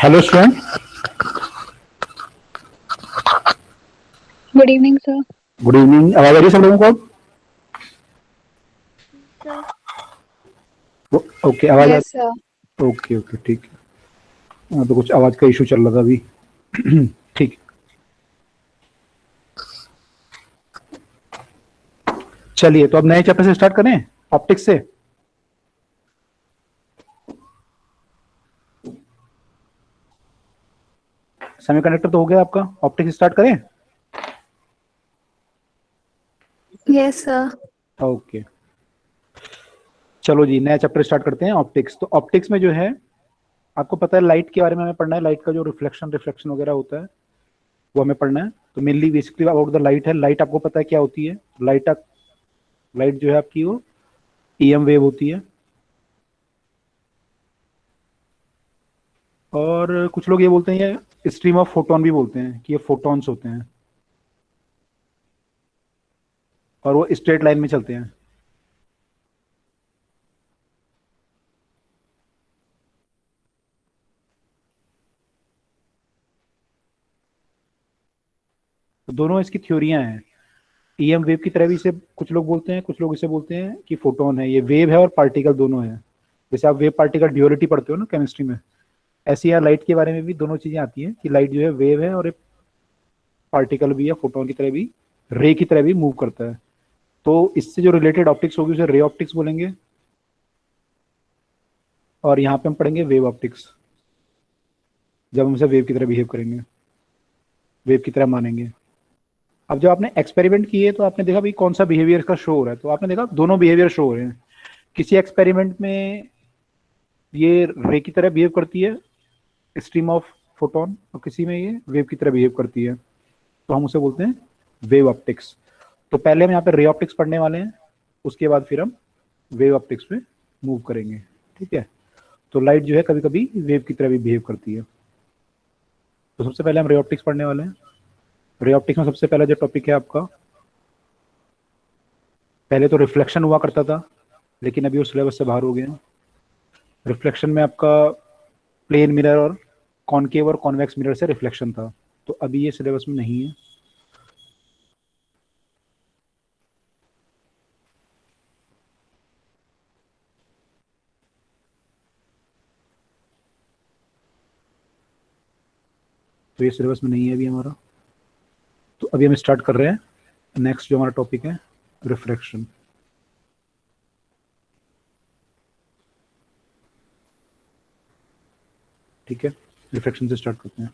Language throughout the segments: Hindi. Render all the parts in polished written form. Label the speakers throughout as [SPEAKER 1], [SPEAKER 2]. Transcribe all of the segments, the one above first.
[SPEAKER 1] Hello student.
[SPEAKER 2] Good evening sir.
[SPEAKER 1] Good evening. आवाज आ रही है सब लोगों को?
[SPEAKER 2] सर
[SPEAKER 1] ओके, आवाज आ
[SPEAKER 2] यस सर।
[SPEAKER 1] ओके ओके, ठीक है। हाँ, तो कुछ आवाज का इशू चल रहा था अभी। ठीक। चलिए, तो अब नए चैप्टर से स्टार्ट करें, ऑप्टिक्स से। सेमीकंडक्टर तो हो गया आपका, ऑप्टिक्स स्टार्ट करें।
[SPEAKER 2] Yes sir.
[SPEAKER 1] ओके, चलो जी, नया चैप्टर स्टार्ट करते हैं, ऑप्टिक्स। तो ऑप्टिक्स में जो है, आपको पता है लाइट के बारे में हमें पढ़ना है। लाइट का जो रिफ्लेक्शन रिफ्लेक्शन वगैरह होता है वो हमें पढ़ना है। तो mainly basically about the light है। लाइट आपको पता है क्या होती है? लाइट जो है आपकी, वो ईएम वेव होती है। और कुछ लोग ये बोलते हैं, ये स्ट्रीम ऑफ फोटोन भी बोलते हैं, कि ये फोटॉन्स होते हैं और वो स्ट्रेट लाइन में चलते हैं। तो दोनों इसकी थ्योरियां हैं। ईएम वेव की तरह भी इसे कुछ लोग बोलते हैं, कुछ लोग इसे बोलते हैं कि फोटोन है। ये वेव है और पार्टिकल दोनों है। जैसे आप वेव पार्टिकल ड्यूअलिटी पढ़ते हो ना केमिस्ट्री में, ऐसे यहाँ लाइट के बारे में भी दोनों चीजें आती हैं कि लाइट जो है वेव है और एक पार्टिकल भी है, फोटोन की तरह भी, रे की तरह भी मूव करता है। तो इससे जो रिलेटेड ऑप्टिक्स होगी उसे रे ऑप्टिक्स बोलेंगे। और यहाँ पे हम पढ़ेंगे वेव ऑप्टिक्स, जब हम इसे वेव की तरह बिहेव करेंगे, वेव की तरह मानेंगे। अब जब आपने एक्सपेरिमेंट किए तो आपने देखा भाई कौन सा बिहेवियर का शो हो रहा है। तो आपने देखा दोनों बिहेवियर शो हो रहे हैं। किसी एक्सपेरिमेंट में ये रे की तरह बिहेव करती है, स्ट्रीम ऑफ फोटोन, और किसी में ये वेव की तरह बिहेव करती है। तो हम उसे बोलते हैं वेव ऑप्टिक्स। तो पहले हम यहाँ पे रे ऑप्टिक्स पढ़ने वाले हैं, उसके बाद फिर हम वेव ऑप्टिक्स पे मूव करेंगे। ठीक है। तो लाइट जो है कभी कभी वेव की तरह भी बिहेव करती है। तो सबसे पहले हम रे ऑप्टिक्स पढ़ने वाले हैं। रे ऑप्टिक्स में सबसे पहला जो टॉपिक है आपका, पहले तो रिफ्लेक्शन हुआ करता था, लेकिन अभी वो सिलेबस से बाहर हो गया। रिफ्लेक्शन में आपका प्लेन मिरर और कॉनकेव और कॉन्वेक्स मिरर से रिफ्लेक्शन था, तो अभी ये सिलेबस में नहीं है। तो ये सिलेबस में नहीं है अभी हमारा। तो अभी हम स्टार्ट कर रहे हैं नेक्स्ट जो हमारा टॉपिक है, रिफ्लेक्शन। ठीक है, रिफ्लेक्शन से स्टार्ट करते हैं।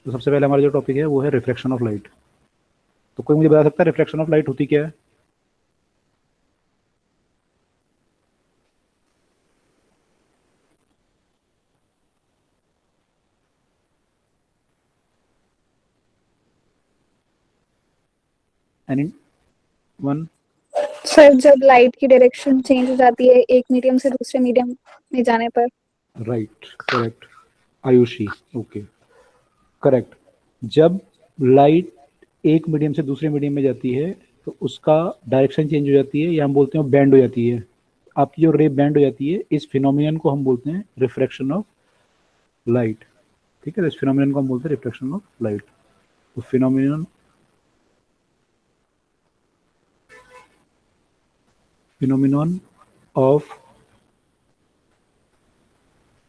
[SPEAKER 1] तो सबसे पहले हमारा जो टॉपिक है वो है रिफ्लेक्शन ऑफ लाइट। तो कोई मुझे बता सकता है रिफ्लेक्शन ऑफ लाइट होती क्या है? Any one?
[SPEAKER 2] सर जब लाइट की डायरेक्शन चेंज हो जाती है एक मीडियम से दूसरे मीडियम में जाने पर।
[SPEAKER 1] Right, correct. Ayushi, okay, correct. जब लाइट एक मीडियम से दूसरे मीडियम में जाती है तो उसका डायरेक्शन चेंज हो जाती है, या हम बोलते हैं बैंड हो जाती है। आपकी जो रे बैंड हो जाती है, इस फिनोमिनन को हम बोलते हैं रिफ्रैक्शन ऑफ लाइट। ठीक है, इस फिनोमिनन को हम बोलते हैं रिफ्रैक्शन ऑफ लाइट। तो phenomenon of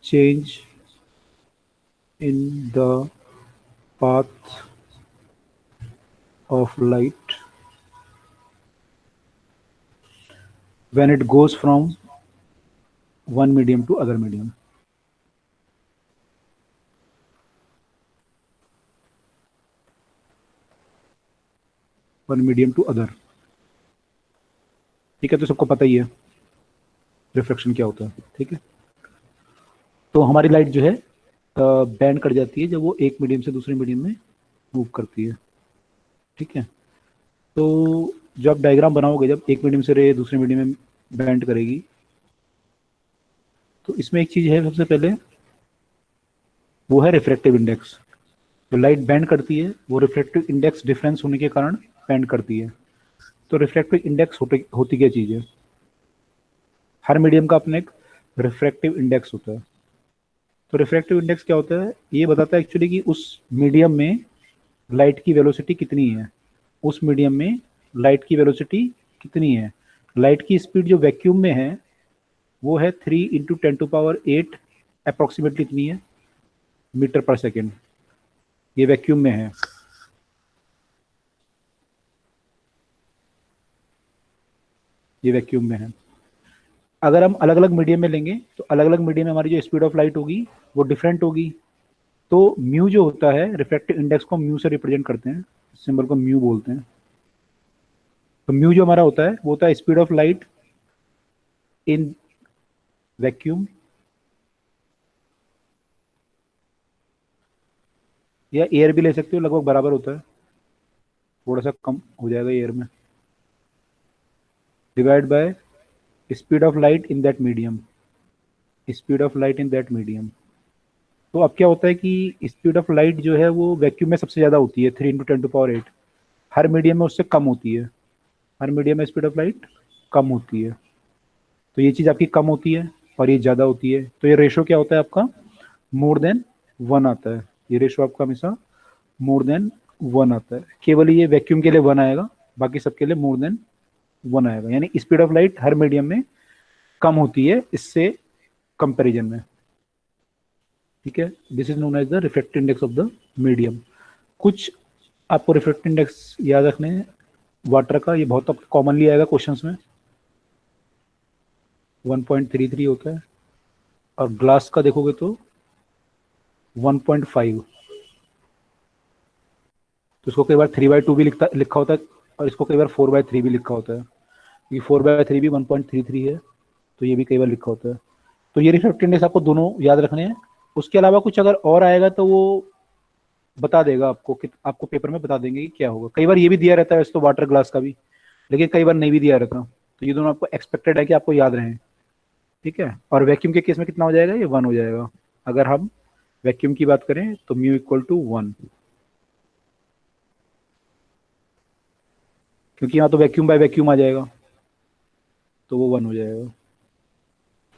[SPEAKER 1] change in the path of light when it goes from one medium to other medium. One medium to other. ठीक है, तो सबको पता ही है रिफ्लेक्शन क्या होता है। ठीक है, तो हमारी लाइट जो है बैंड कट जाती है जब वो एक मीडियम से दूसरे मीडियम में मूव करती है। ठीक है, तो जब आप डायग्राम बनाओगे, जब एक मीडियम से रे दूसरे मीडियम में बैंड करेगी, तो इसमें एक चीज है सबसे पहले, वो है रिफ्रैक्टिव इंडेक्स। जो लाइट बैंड करती है वो रिफ्रैक्टिव इंडेक्स डिफरेंस होने के कारण बैंड करती है। तो रिफ्रैक्टिव इंडेक्स होती क्या चीज़ है? हर मीडियम का अपना एक रिफ्रैक्टिव इंडेक्स होता है। तो रिफ्रैक्टिव इंडेक्स क्या होता है, ये बताता है एक्चुअली कि उस मीडियम में लाइट की वेलोसिटी कितनी है, उस मीडियम में लाइट की वेलोसिटी कितनी है। लाइट की स्पीड जो वैक्यूम में है वो है 3 × 10⁸ अप्रोक्सीमेटली इतनी है मीटर पर सेकेंड, ये वैक्यूम में है। ये वैक्यूम में है। अगर हम अलग अलग मीडियम में लेंगे तो अलग अलग मीडियम में हमारी जो स्पीड ऑफ लाइट होगी वो डिफरेंट होगी। तो म्यू जो होता है, रिफ्रैक्टिव इंडेक्स को म्यू से रिप्रेजेंट करते हैं, सिंबल को म्यू बोलते हैं। तो म्यू जो हमारा होता है वो होता है speed of light in vacuum, या एयर भी ले सकते हो, लगभग बराबर होता है, थोड़ा सा कम हो जाएगा एयर में, divide by speed of light in that medium, speed of light in that medium. तो अब क्या होता है कि स्पीड ऑफ लाइट जो है वो वैक्यूम में सबसे ज़्यादा होती है 3 × 10⁸, हर मीडियम में उससे कम होती है, हर मीडियम में स्पीड ऑफ लाइट कम होती है। तो ये चीज़ आपकी कम होती है और ये ज़्यादा होती है, तो ये रेशो क्या होता है आपका, मोर देन 1 आता है। ये रेशो आपका हमेशा मोर देन 1 आता है। केवल ये वैक्यूम के लिए 1 आएगा, बाकी सबके लिए मोर देन 1 आएगा, यानी स्पीड ऑफ लाइट हर मीडियम में कम होती है इससे कंपैरिजन में। ठीक है, this is known as the refractive index of the medium. कुछ आपको रिफ्रैक्टिव इंडेक्स याद रखने हैं। वाटर का ये बहुत कॉमनली आएगा क्वेश्चंस में, 1.33 होता है, और ग्लास का देखोगे तो 1.5। तो इसको कई बार 3/2 भी लिखा होता है, और इसको कई बार 4/3 भी लिखा होता है। ये 4/3 भी 1.33 है, तो ये भी कई बार लिखा होता है। तो ये रिफ्रैक्टिव इंडेक्स आपको दोनों याद रखने हैं। उसके अलावा कुछ अगर और आएगा तो वो बता देगा आपको, कि आपको पेपर में बता देंगे कि क्या होगा। कई बार ये भी दिया रहता है वैसे तो वाटर ग्लास का भी, लेकिन कई बार नहीं भी दिया रहता। तो ये दोनों आपको एक्सपेक्टेड है कि आपको याद रहे। ठीक है, और वैक्यूम के केस में कितना हो जाएगा, ये 1 हो जाएगा। अगर हम वैक्यूम की बात करें तो म्यू इक्वल टू 1, क्योंकि यहाँ तो वैक्यूम बाय वैक्यूम आ जाएगा, तो वो 1 हो जाएगा,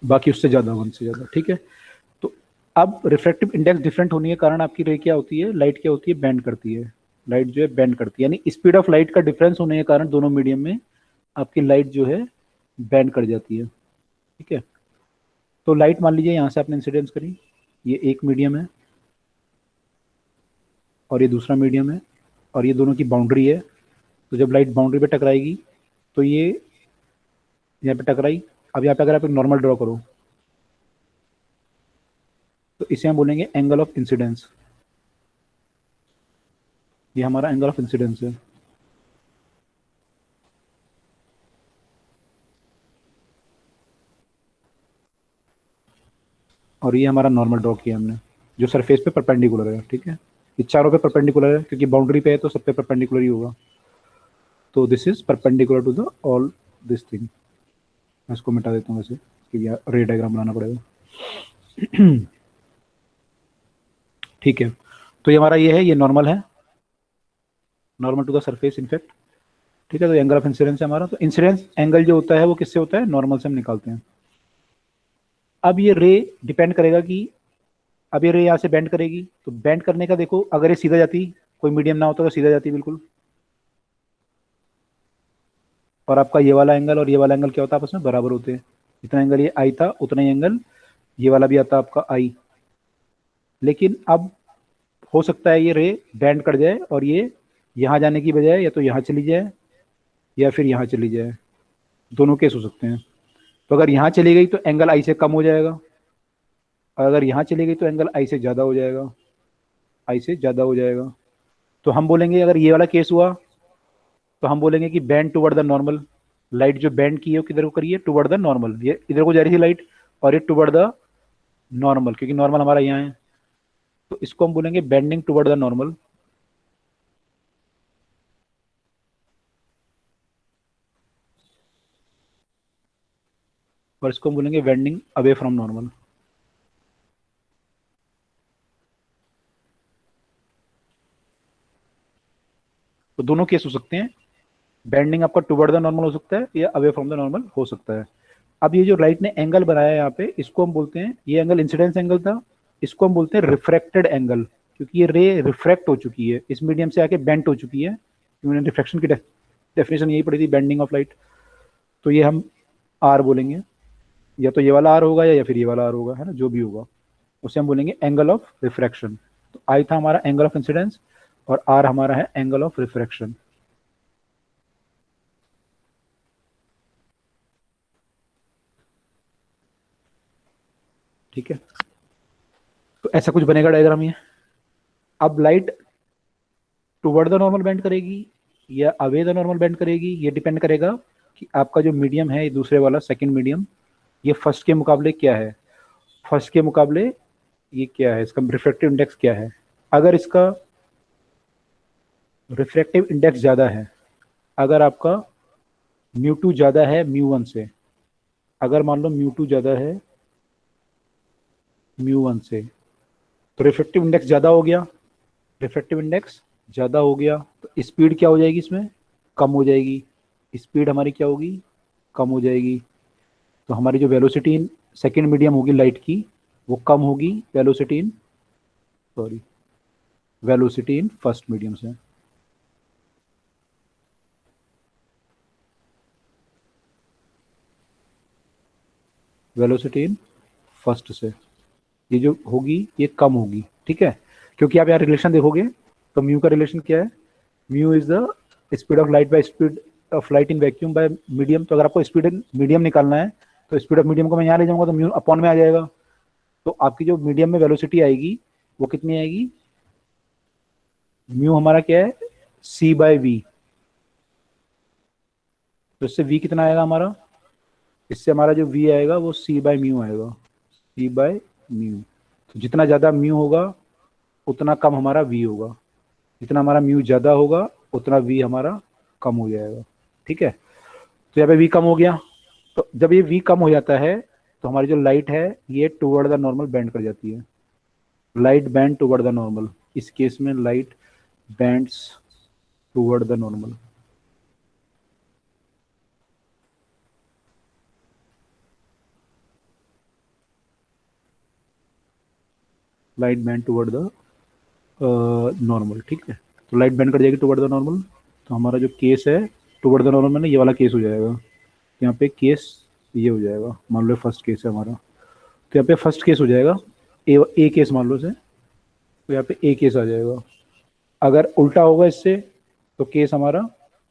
[SPEAKER 1] बाकी उससे ज़्यादा 1 से ज़्यादा। ठीक है, तो अब रिफ्रैक्टिव इंडेक्स डिफरेंट होने के कारण आपकी रे क्या होती है, लाइट क्या होती है, बेंड करती है। लाइट जो है बेंड करती है, यानी स्पीड ऑफ लाइट का डिफरेंस होने के कारण दोनों मीडियम में आपकी लाइट जो है बेंड कर जाती है। ठीक है, तो लाइट मान लीजिए यहाँ से आपने इंसिडेंस करी, ये एक मीडियम है और ये दूसरा मीडियम है, और ये दोनों की बाउंड्री है। तो जब लाइट बाउंड्री पे टकराएगी तो ये यहाँ पे टकराई। अब यहाँ पे अगर आप एक नॉर्मल ड्रॉ करो तो इसे हम बोलेंगे एंगल ऑफ इंसिडेंस। ये हमारा एंगल ऑफ इंसिडेंस है। और ये हमारा नॉर्मल ड्रॉ किया हमने, जो सरफेस पे परपेंडिकुलर है। ठीक है, ये चारों पे परपेंडिकुलर है, क्योंकि बाउंड्री पे है तो सब पे परपेंडिकुलर ही होगा। तो this is perpendicular to the all this thing. मैं इसको मिटा देता हूँ वैसे, क्योंकि रे डायग्राम बनाना पड़ेगा। ठीक है, तो ये हमारा ये है, ये नॉर्मल है, normal to the surface in fact. ठीक है, तो एंगल ऑफ इंसिडेंस है हमारा। तो इंसिडेंस एंगल जो होता है वो किससे होता है, नॉर्मल से हम निकालते हैं। अब ये रे डिपेंड करेगा कि अब ये रे यहाँ से बेंड करेगी, तो बेंड करने का देखो, अगर ये सीधा जाती, कोई मीडियम ना होता तो सीधा जाती बिल्कुल, और आपका ये वाला एंगल और ये वाला एंगल क्या होता है, आपस में बराबर होते हैं। जितना एंगल ये आई था उतना ही एंगल ये वाला भी आता आपका आई। लेकिन अब हो सकता है ये रे बेंड कर जाए और ये यहाँ जाने की बजाय या तो यहाँ चली जाए या फिर यहाँ चली जाए, दोनों केस हो सकते हैं। तो अगर यहाँ चली गई तो एंगल आई से कम हो जाएगा, और अगर यहाँ चली गई तो एंगल आई से ज़्यादा हो जाएगा, आई से ज़्यादा हो जाएगा। तो हम बोलेंगे अगर ये वाला केस हुआ तो हम बोलेंगे कि bend toward the normal. Light जो बेंड की है वो किधर को करिए, टुवर्ड द नॉर्मल। ये इधर को जा रही थी लाइट और ये टुवर्ड द नॉर्मल, क्योंकि नॉर्मल हमारा यहाँ है, तो इसको हम बोलेंगे बेंडिंग टुवर्ड द नॉर्मल। और इसको हम बोलेंगे बेंडिंग अवे फ्रॉम नॉर्मल। तो दोनों केस हो सकते हैं, बेंडिंग आपका टुवर्ड द नॉर्मल हो सकता है या अवे फ्रॉम द नॉर्मल हो सकता है। अब ये जो लाइट ने एंगल बनाया है यहाँ पे, इसको हम बोलते हैं, ये एंगल इंसिडेंस एंगल था इसको हम बोलते हैं रिफ्रैक्टेड एंगल, क्योंकि ये रे रिफ्रैक्ट हो चुकी है, इस मीडियम से आके बेंट हो चुकी है। मैंने रिफ्रैक्शन की डेफिनेशन यही पढ़ी थी, बेंडिंग ऑफ लाइट। तो ये हम आर बोलेंगे, या तो ये वाला आर होगा या फिर ये वाला आर होगा, है ना, जो भी होगा उसे हम बोलेंगे एंगल ऑफ रिफ्रैक्शन। तो आई था हमारा एंगल ऑफ इंसिडेंस और आर हमारा है एंगल ऑफ रिफ्रैक्शन। ठीक है, तो ऐसा कुछ बनेगा डायग्राम ये। अब light toward the normal bend करेगी या अवे द नॉर्मल बेंड करेगी, ये डिपेंड करेगा कि आपका जो मीडियम है, ये दूसरे वाला सेकंड मीडियम, ये फर्स्ट के मुकाबले क्या है, फर्स्ट के मुकाबले ये क्या है, इसका रिफ्रैक्टिव इंडेक्स क्या है। अगर इसका रिफ्रैक्टिव इंडेक्स ज़्यादा है, अगर आपका म्यू टू ज़्यादा है म्यू वन से, अगर मान लो म्यू टू ज़्यादा है म्यू वन से, तो रिफ्रैक्टिव इंडेक्स ज़्यादा हो गया, रिफ्रैक्टिव इंडेक्स ज़्यादा हो गया तो स्पीड क्या हो जाएगी, इसमें कम हो जाएगी, स्पीड हमारी क्या होगी, कम हो जाएगी। तो हमारी जो वेलोसिटी इन सेकेंड मीडियम होगी लाइट की, वो कम होगी velocity in velocity in first medium से। वेलोसिटी इन फर्स्ट से ये जो होगी ये कम होगी, ठीक है, क्योंकि आप यहाँ रिलेशन देखोगे तो म्यू का रिलेशन क्या है, mu is the speed of light by speed of light in vacuum bye medium. तो अगर आपको स्पीड मीडियम निकालना है तो स्पीड ऑफ मीडियम को मैं यहाँ ले जाऊंगा तो म्यू अपॉन में आ जाएगा। तो आपकी जो मीडियम में वेलोसिटी आएगी वो कितनी आएगी, म्यू हमारा क्या है, सी बाय वी। तो इससे वी कितना आएगा हमारा, इससे हमारा जो वी आएगा वो सी बाय म्यू आएगा, सी बाय म्यू। तो जितना ज़्यादा म्यू होगा उतना कम हमारा वी होगा, जितना हमारा म्यू ज़्यादा होगा उतना वी हमारा कम हो जाएगा। ठीक है, तो यहाँ पे वी कम हो गया, तो जब ये वी कम हो जाता है तो हमारी जो लाइट है ये टुवर्ड द नॉर्मल बेंड कर जाती है, light band toward the normal. इस केस में light bands toward the normal. Light band toward the normal, ठीक है, तो लाइट बैंड कर जाएगी टुवर्ड द नॉर्मल। तो हमारा जो केस है टुवर्ड द नॉर्मल में ये वाला केस हो जाएगा, यहाँ पे केस ये हो जाएगा, मान लो फर्स्ट केस है हमारा, तो यहाँ पे फर्स्ट केस हो जाएगा, ए केस मान लो से, तो यहाँ पे ए केस आ जाएगा। अगर उल्टा होगा इससे तो केस हमारा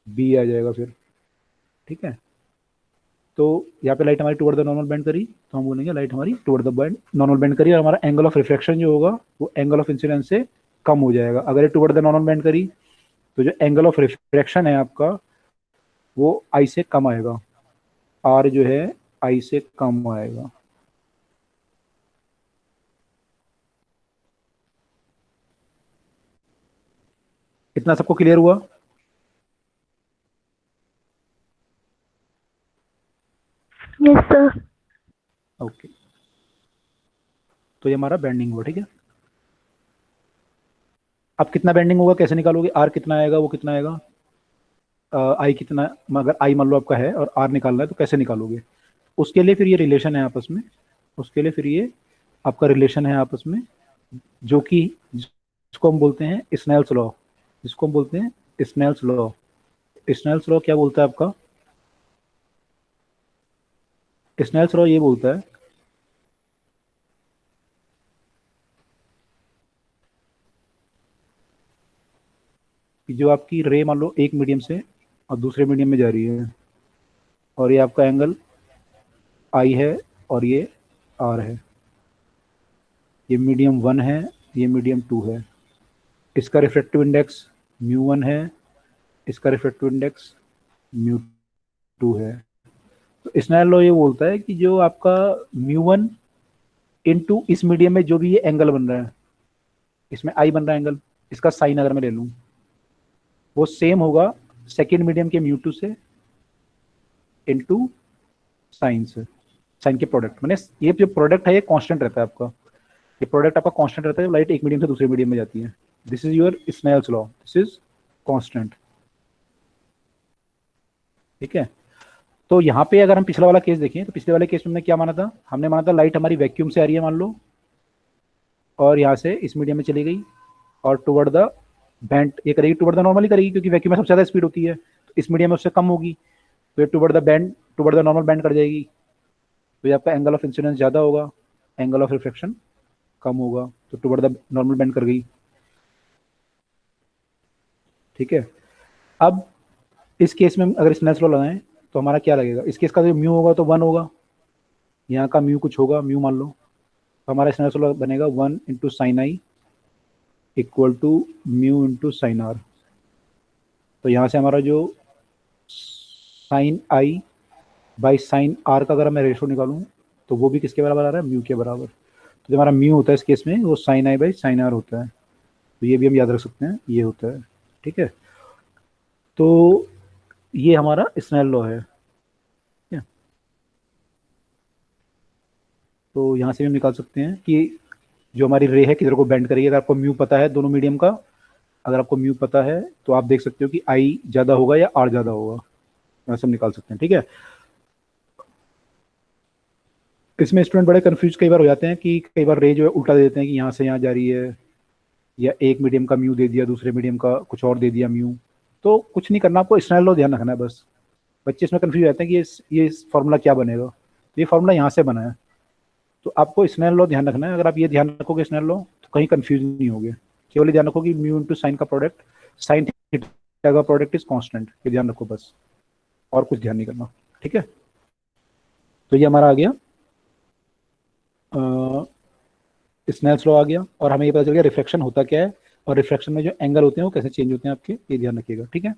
[SPEAKER 1] बी आ जाएगा फिर। ठीक है, तो यहाँ पे लाइट हमारी टुवर्ड द नॉर्मल बेंड करी तो हम बोलेंगे लाइट हमारी toward the bend normal bend करी, और हमारा एंगल ऑफ रिफ्रैक्शन जो होगा वो एंगल ऑफ इंसिडेंस से कम हो जाएगा। अगर ये टुवर्ड द नॉर्मल बेंड करी तो जो एंगल ऑफ रिफ्रैक्शन है आपका वो आई से कम आएगा, आर जो है आई से कम आएगा। इतना सबको क्लियर हुआ?
[SPEAKER 2] Yes sir.
[SPEAKER 1] ओके, तो ये हमारा बेंडिंग हुआ। ठीक है, अब कितना बेंडिंग होगा कैसे निकालोगे, आर कितना आएगा वो कितना आएगा, आई कितना, अगर आई मान लो आपका है और आर निकालना है तो कैसे निकालोगे, उसके लिए फिर ये रिलेशन है आपस में, उसके लिए फिर ये आपका रिलेशन है आपस में, जो कि जिसको हम बोलते हैं स्नेल्स लॉ, जिसको हम बोलते हैं स्नेल्स लॉ। स्नेल्स लॉ क्या बोलता है आपका, स्नेल्स लॉ ये बोलता है कि जो आपकी रे मान लो एक मीडियम से और दूसरे मीडियम में जा रही है, और ये आपका एंगल आई है और ये आर है, ये मीडियम वन है, ये मीडियम टू है, इसका रिफ्रैक्टिव इंडेक्स म्यू वन है, इसका रिफ्रैक्टिव इंडेक्स म्यू टू है। तो स्नेल लॉ ये बोलता है कि जो आपका म्यू वन इनटू इस मीडियम में जो भी ये एंगल बन रहा है, इसमें आई बन रहा है एंगल, इसका साइन अगर मैं ले लूँ वो सेम होगा सेकेंड मीडियम के म्यू टू से इनटू साइन से, साइन के प्रोडक्ट, मैंने ये जो प्रोडक्ट है ये कांस्टेंट रहता है आपका, ये प्रोडक्ट आपका कांस्टेंट रहता है, लाइट एक मीडियम से दूसरे मीडियम में जाती है। This is your Snell's law, this is constant. ठीक है, तो यहाँ पे अगर हम पिछला वाला केस देखें तो पिछले वाले केस में हमने क्या माना था, हमने माना था लाइट हमारी वैक्यूम से आ रही है मान लो, और यहाँ से इस मीडियम में चली गई और टुवर्ड द बैंड ये करेगी, टुवर्ड द नॉर्मली करेगी क्योंकि वैक्यूम में सबसे ज़्यादा स्पीड होती है, तो इस मीडियम में उससे कम होगी, तो ये toward the band, toward the normal band कर जाएगी, तो ये आपका एंगल ऑफ इंसिडेंस ज़्यादा होगा, एंगल ऑफ रिफ्लेक्शन कम होगा, तो टुवर्ड द नॉर्मल बैंड कर गई। ठीक है, अब इस केस में अगर स्नेल्स लॉ लगाएं तो हमारा क्या लगेगा, इस केस का जो म्यू होगा तो 1 होगा, यहाँ का म्यू कुछ होगा, म्यू मान लो, तो हमारा स्नेल्स लॉ बनेगा 1 into sine I equal to mu into sine r. तो यहाँ से हमारा जो sine i by sine r का अगर मैं रेशो निकालूं तो वो भी किसके बराबर आ रहा है, म्यू के बराबर। तो जो हमारा म्यू होता है इस केस में वो sine i by sine r होता है, तो ये भी हम याद रख सकते हैं, ये होता है। ठीक है, तो ये हमारा स्नेल लॉ है। तो यहाँ से भी हम निकाल सकते हैं कि जो हमारी रे है किधर को बेंड करेगी, अगर आपको म्यू पता है दोनों मीडियम का, अगर आपको म्यू पता है तो आप देख सकते हो कि आई ज़्यादा होगा या आर ज़्यादा होगा, यहाँ से हम निकाल सकते हैं। ठीक है, इसमें स्टूडेंट बड़े कंफ्यूज कई बार हो जाते हैं कि कई बार रे जो है उल्टा दे देते हैं कि यहाँ से यहाँ जा रही है, या एक मीडियम का म्यू दे दिया दूसरे मीडियम का कुछ और दे दिया म्यू। तो कुछ नहीं करना, आपको स्नेल लॉ ध्यान रखना है बस। बच्चे इसमें कंफ्यूज हो जाते हैं कि ये फॉर्मूला क्या बनेगा, ये फॉर्मूला यहाँ से बना है, तो आपको स्नेल लॉ ध्यान रखना है। अगर आप ये ध्यान रखोगे स्नेल लॉ तो कहीं कंफ्यूज नहीं होगे, केवल ध्यान रखो कि म्यू इंटू साइन का प्रोडक्ट, साइन थीटा का प्रोडक्ट इज कांस्टेंट, ये ध्यान रखो बस, और कुछ ध्यान नहीं करना। ठीक है, तो ये हमारा आ गया स्नेल्स लॉ आ गया, और हमें ये पता चल गया रिफ्लेक्शन होता क्या है, और रिफ्लेक्शन में जो एंगल होते हैं वो कैसे चेंज होते हैं आपके, ये ध्यान रखिएगा। ठीक है,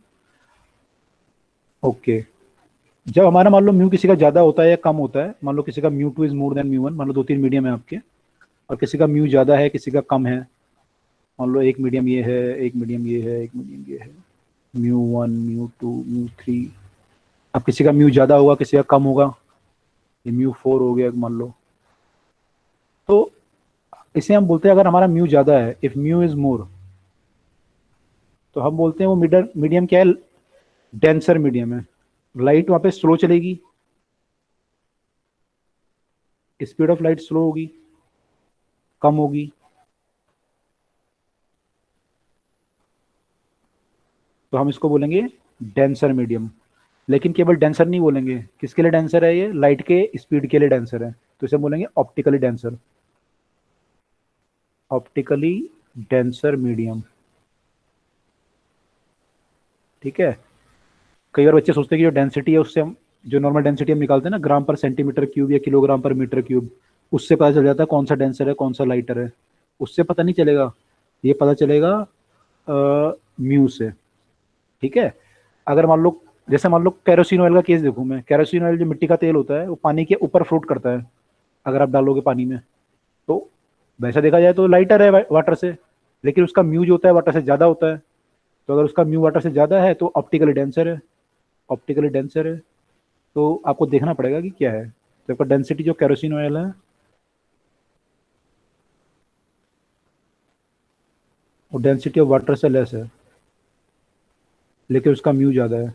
[SPEAKER 1] ओके। जब हमारा मान लो म्यू किसी का ज़्यादा होता है या कम होता है, मान लो किसी का mu 2 is more than mu 1, मान लो 2-3 मीडियम है आपके, और किसी का म्यू ज़्यादा है किसी का कम है, मान लो एक मीडियम ये है, एक मीडियम ये है, एक मीडियम ये है, म्यू 1 म्यू 2 म्यू 3, अब किसी का म्यू ज़्यादा होगा किसी का कम होगा, ये म्यू 4 हो गया मान लो, तो इसे हम बोलते हैं अगर हमारा म्यू ज़्यादा है, इफ़ म्यू इज़ मोर, तो हम बोलते हैं वो मीडियम क्या है, डेंसर मीडियम है, लाइट वहाँ पे स्लो चलेगी, स्पीड ऑफ लाइट स्लो होगी, कम होगी, तो हम इसको बोलेंगे डेंसर मीडियम। लेकिन केवल डेंसर नहीं बोलेंगे, किसके लिए डेंसर है, ये लाइट के स्पीड के लिए डेंसर है, तो इसे बोलेंगे optically denser, optically denser medium. ठीक है, कई बार बच्चे सोचते हैं कि जो डेंसिटी है उससे हम, जो नॉर्मल डेंसिटी हम निकालते हैं ना ग्राम पर सेंटीमीटर क्यूब या किलोग्राम पर मीटर क्यूब, उससे पता चल जाता है कौन सा डेंसर है कौन सा लाइटर है, उससे पता नहीं चलेगा, ये पता चलेगा म्यू से। ठीक है, अगर मान लो जैसे मान लो कैरोसिन ऑयल का केस देखूं मैं, कैरोसिन ऑयल जो मिट्टी का तेल होता है वो पानी के ऊपर फ्लोट करता है, अगर आप डालोगे पानी में, तो वैसा देखा जाए तो लाइटर है वाटर से, लेकिन उसका म्यू जो होता है वाटर से ज़्यादा होता है, तो अगर उसका म्यू वाटर से ज़्यादा है तो ऑप्टिकली डेंसर है, ऑप्टिकली डेंसर है, तो आपको देखना पड़ेगा कि क्या है, तो आपका डेंसिटी जो कैरोसिन ऑयल है वो डेंसिटी ऑफ वाटर से लेस है, लेकिन उसका म्यू ज़्यादा है।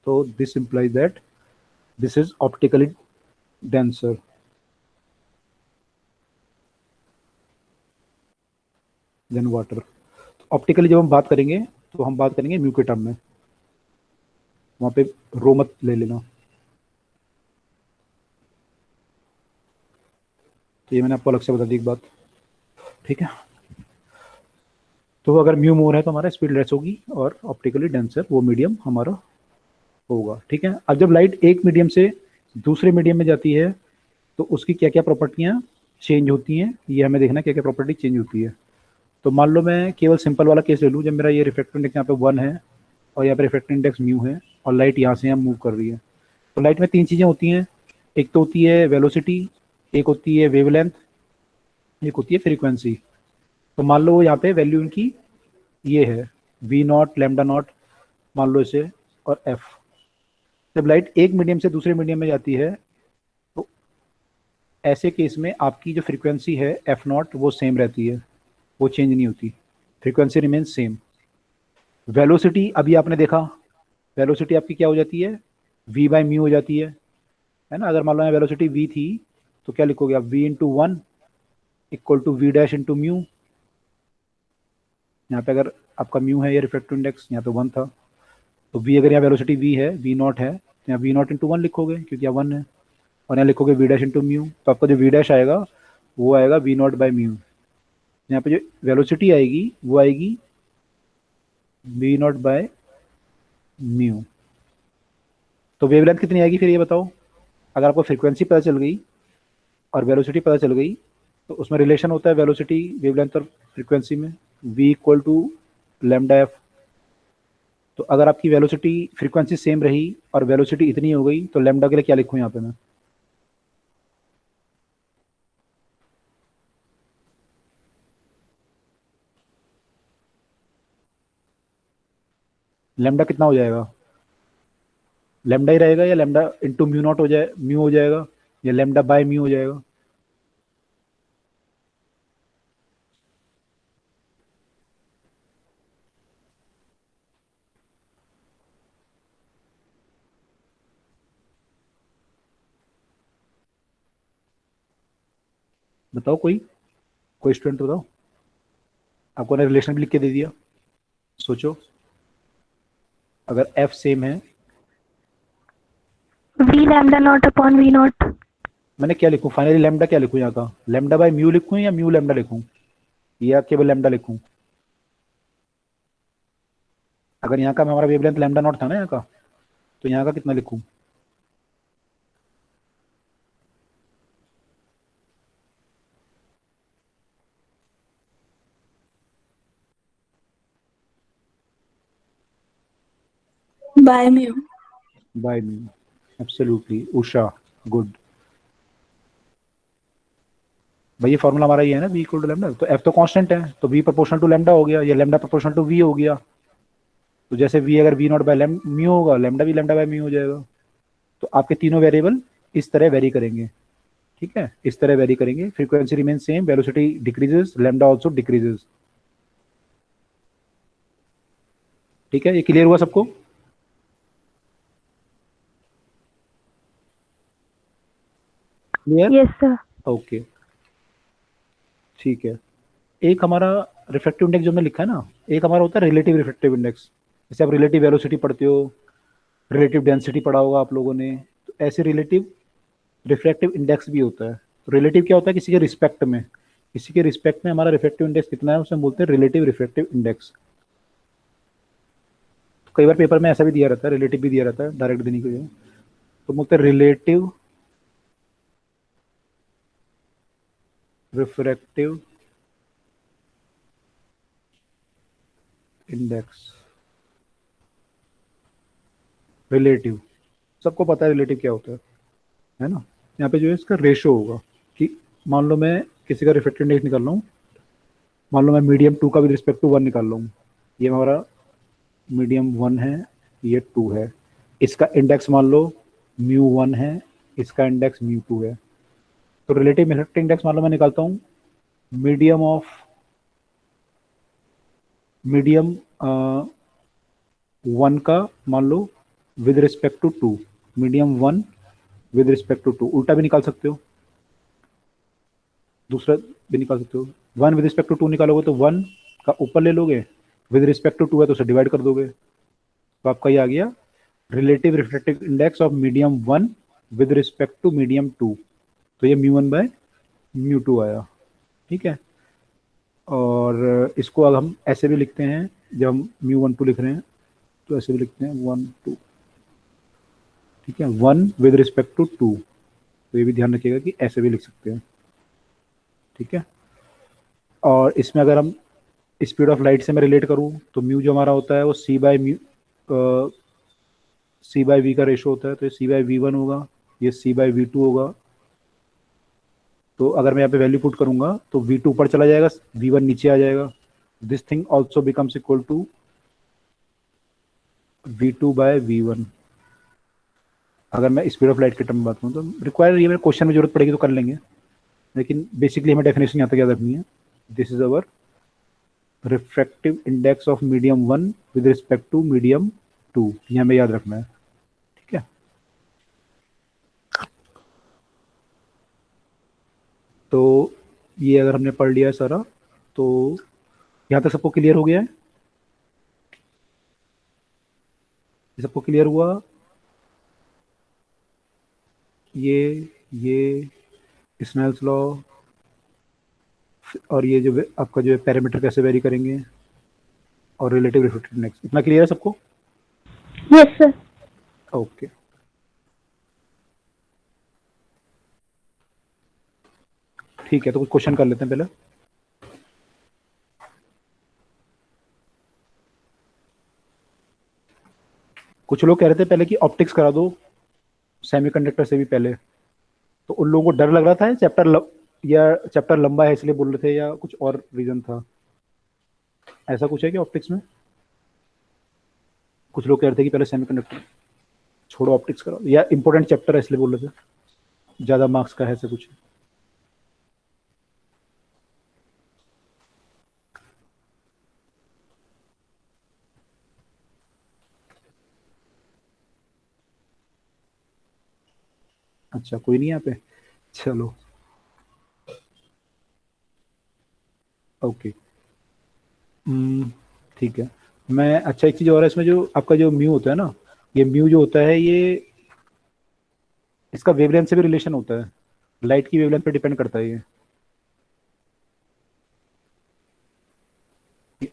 [SPEAKER 1] तो this implies that this is optically denser than water। Optically जब हम बात करेंगे तो हम बात करेंगे म्यू के टर्म में, वहाँ पे रो मत ले लेना। तो ये मैंने आपको अलग से बता दी एक बात। ठीक है, तो अगर म्यू मोर है तो हमारा स्पीड लेस होगी और ऑप्टिकली डेंसर वो मीडियम हमारा होगा। ठीक है, अब जब लाइट एक मीडियम से दूसरे मीडियम में जाती है तो उसकी क्या क्या प्रॉपर्टियाँ चेंज होती हैं, ये हमें देखना क्या क्या प्रॉपर्टी चेंज होती है। तो मान लो मैं केवल सिंपल वाला केस ले लूँ, जब मेरा ये रिफ्रैक्टिव इंडेक्स यहाँ पे 1 है और यहाँ पे रिफ्रैक्टिव इंडेक्स म्यू है और लाइट यहाँ से यहाँ मूव कर रही है, तो लाइट में 3 चीज़ें होती हैं, एक तो होती है वेलोसिटी, एक होती है वेवलेंथ, एक होती है फ्रीक्वेंसी। तो मान लो यहाँ पे वैल्यू इनकी ये है वी नॉट लैम्डा नॉट, मान लो इसे, और एफ। जब लाइट एक मीडियम से दूसरे मीडियम में जाती है तो ऐसे केस में आपकी जो फ्रीक्वेंसी है एफ नॉट वो सेम रहती है, वो चेंज नहीं होती, फ्रीक्वेंसी रिमेन सेम। वेलोसिटी अभी आपने देखा, वेलोसिटी आपकी क्या हो जाती है, v बाई म्यू हो जाती है ना। अगर मान लो वेलोसिटी v थी तो क्या लिखोगे आप, v into one equal to v dash into mu. यहाँ पे अगर आपका म्यू है ये रिफ्रैक्टिव इंडेक्स, यहाँ पे वन था, तो v अगर यहाँ वेलोसिटी v है, v नॉट है, तो यहाँ v नॉट इंटू वन लिखोगे क्योंकि यहाँ वन है, और यहाँ लिखोगे v डैश इंटू म्यू। तो आपका जो v डैश आएगा वो आएगा v नॉट बाई म्यू। यहाँ पे जो वेलोसिटी आएगी वो आएगी v नॉट बाय म्यू। तो वेवलेंथ कितनी आएगी फिर ये बताओ। अगर आपको फ्रीक्वेंसी पता चल गई और वेलोसिटी पता चल गई तो उसमें रिलेशन होता है वेलोसिटी वेवलेंथ और फ्रीक्वेंसी में, v equal to lambda f. तो अगर आपकी वेलोसिटी फ्रीक्वेंसी सेम रही और वेलोसिटी इतनी हो गई तो लैम्डा के लिए क्या लिखूं यहाँ पे मैं, लैम्डा कितना हो जाएगा, लैम्डा ही रहेगा या लैम्डा इंटू म्यू नॉट हो जाए, म्यू हो जाएगा, या लैम्डा बाय म्यू हो जाएगा। बताओ कोई स्टूडेंट बताओ। आपको ने रिलेशन भी लिख के दे दिया, सोचो अगर एफ सेम है।
[SPEAKER 3] V lambda naught upon v naught.
[SPEAKER 1] मैंने क्या लिखूं फाइनली, लैम्डा क्या लिखूं यहाँ का, लैम्डा बाय म्यू लिखूं या म्यू लैम्डा लिखूं, या केवल लैम्डा लिखूं। अगर यहाँ का हमारा वेवलेंथ लैम्डा नॉट था ना यहाँ का, तो यहाँ का कितना लिखूं,
[SPEAKER 2] by mu.
[SPEAKER 1] By mu, absolutely Usha, good. भाई ये फॉर्मूला हमारा ये है ना, v इक्वल टू लैम्डा, तो f तो कांस्टेंट है तो v प्रोपोर्शनल टू लैम्डा हो गया, या लैम्डा प्रोपोर्शनल टू v हो गया। तो जैसे v अगर v नॉट बाय म्यू होगा, लैम्डा भी लैम्डा बाय म्यू हो जाएगा। तो आपके तीनों वेरिएबल इस तरह वेरी करेंगे, ठीक है, इस तरह वेरी करेंगे। Frequency remain same, velocity decreases, lambda also decreases. ठीक है, ये क्लियर हुआ सबको। Clear,
[SPEAKER 3] yes sir.
[SPEAKER 1] ओके ठीक है। एक हमारा रिफ्रैक्टिव इंडेक्स जो हमने लिखा है ना, एक हमारा होता है रिलेटिव रिफ्रैक्टिव इंडेक्स। जैसे आप रिलेटिव वेलोसिटी पढ़ते हो, रिलेटिव डेंसिटी पढ़ा होगा आप लोगों ने, तो ऐसे रिलेटिव रिफ्रैक्टिव इंडेक्स भी होता है। तो रिलेटिव क्या होता है, किसी के रिस्पेक्ट में, किसी के रिस्पेक्ट में हमारा रिफ्रैक्टिव इंडेक्स कितना है उसे हम बोलते हैं रिलेटिव रिफ्रैक्टिव इंडेक्स। तो कई बार पेपर में ऐसा भी दिया रहता है, रिलेटिव भी दिया रहता है डायरेक्ट देने के लिए, तो बोलते हैं रिलेटिव रिफ्रैक्टिव इंडेक्स। रिलेटिव सबको पता है रिलेटिव क्या होता है ना। यहाँ पे जो है इसका रेशो होगा कि मान लो मैं किसी का रिफ्रैक्टिव इंडेक्स निकाल रहा हूँ, मान लो मैं मीडियम 2 का विद रिस्पेक्ट टू 1 निकाल रहा हूँ, ये हमारा मीडियम 1 है, ये 2 है, इसका इंडेक्स मान लो μ1 है, इसका इंडेक्स μ2 है। तो रिलेटिव रिफ्रैक्टिव इंडेक्स मान लो मैं निकालता हूँ मीडियम 1 का मान लो with respect to 2, medium 1 with respect to 2, उल्टा भी निकाल सकते हो, दूसरा भी निकाल सकते हो। 1 विद रिस्पेक्ट टू 2 निकालोगे तो 1 का ऊपर ले लोगे, विद रिस्पेक्ट टू 2 है तो उसे डिवाइड कर दोगे, तो आपका ये आ गया relative refractive index of medium 1 with respect to medium 2। तो ये μ1 बाय μ2 आया, ठीक है। और इसको अब हम ऐसे भी लिखते हैं, जब हम μ12 लिख रहे हैं तो ऐसे भी लिखते हैं 1 2, ठीक है, 1 विद रिस्पेक्ट टू 2। तो ये भी ध्यान रखिएगा कि ऐसे भी लिख सकते हैं, ठीक है। और इसमें अगर हम स्पीड ऑफ लाइट से मैं रिलेट करूँ तो म्यू जो हमारा होता है वो सी बाय वी का रेशो होता है, तो ये सी बाय वी1 होगा, ये सी बाय वी2 होगा। तो अगर मैं यहाँ पे वैल्यू पुट करूंगा तो v2 ऊपर चला जाएगा, v1 नीचे आ जाएगा। This thing also becomes equal to v2 by v1। अगर मैं स्पीड ऑफ लाइट के टर्म में बात करूँ तो रिक्वायर, ये मेरे क्वेश्चन में जरूरत पड़ेगी तो कर लेंगे, लेकिन बेसिकली हमें डेफिनेशन यहाँ तक याद रखनी है। This is our refractive index of medium 1 with respect to medium 2, ये हमें याद रखना है, ठीक है। तो ये अगर हमने पढ़ लिया है सारा, तो यहाँ तक सबको क्लियर हो गया है? ये सबको क्लियर हुआ? ये स्नेल्स लॉ और ये जो आपका जो है पैरामीटर कैसे वेरी करेंगे और रिलेटिव रिफ्रैक्टिव इंडेक्स, इतना क्लियर है सबको?
[SPEAKER 3] Yes, sir.
[SPEAKER 1] ओके, ठीक है। तो कुछ क्वेश्चन कर लेते हैं पहले। कुछ लोग कह रहे थे पहले कि ऑप्टिक्स करा दो सेमीकंडक्टर से भी पहले, तो उन लोगों को डर लग रहा था या चैप्टर लंबा है इसलिए बोल रहे थे, या कुछ और रीजन था? ऐसा कुछ है कि ऑप्टिक्स में कुछ लोग कह रहे थे कि पहले सेमीकंडक्टर छोड़ो ऑप्टिक्स करो, या इंपॉर्टेंट चैप्टर है इसलिए बोल रहे थे, ज्यादा मार्क्स का है, ऐसा कुछ? अच्छा, कोई नहीं यहाँ पे, चलो ओके। ठीक है। मैं अच्छा, एक चीज़ और है इसमें, जो आपका जो म्यू होता है ना, ये म्यू जो होता है ये इसका वेवलेंथ से भी रिलेशन होता है, लाइट की वेवलेंथ पे डिपेंड करता है ये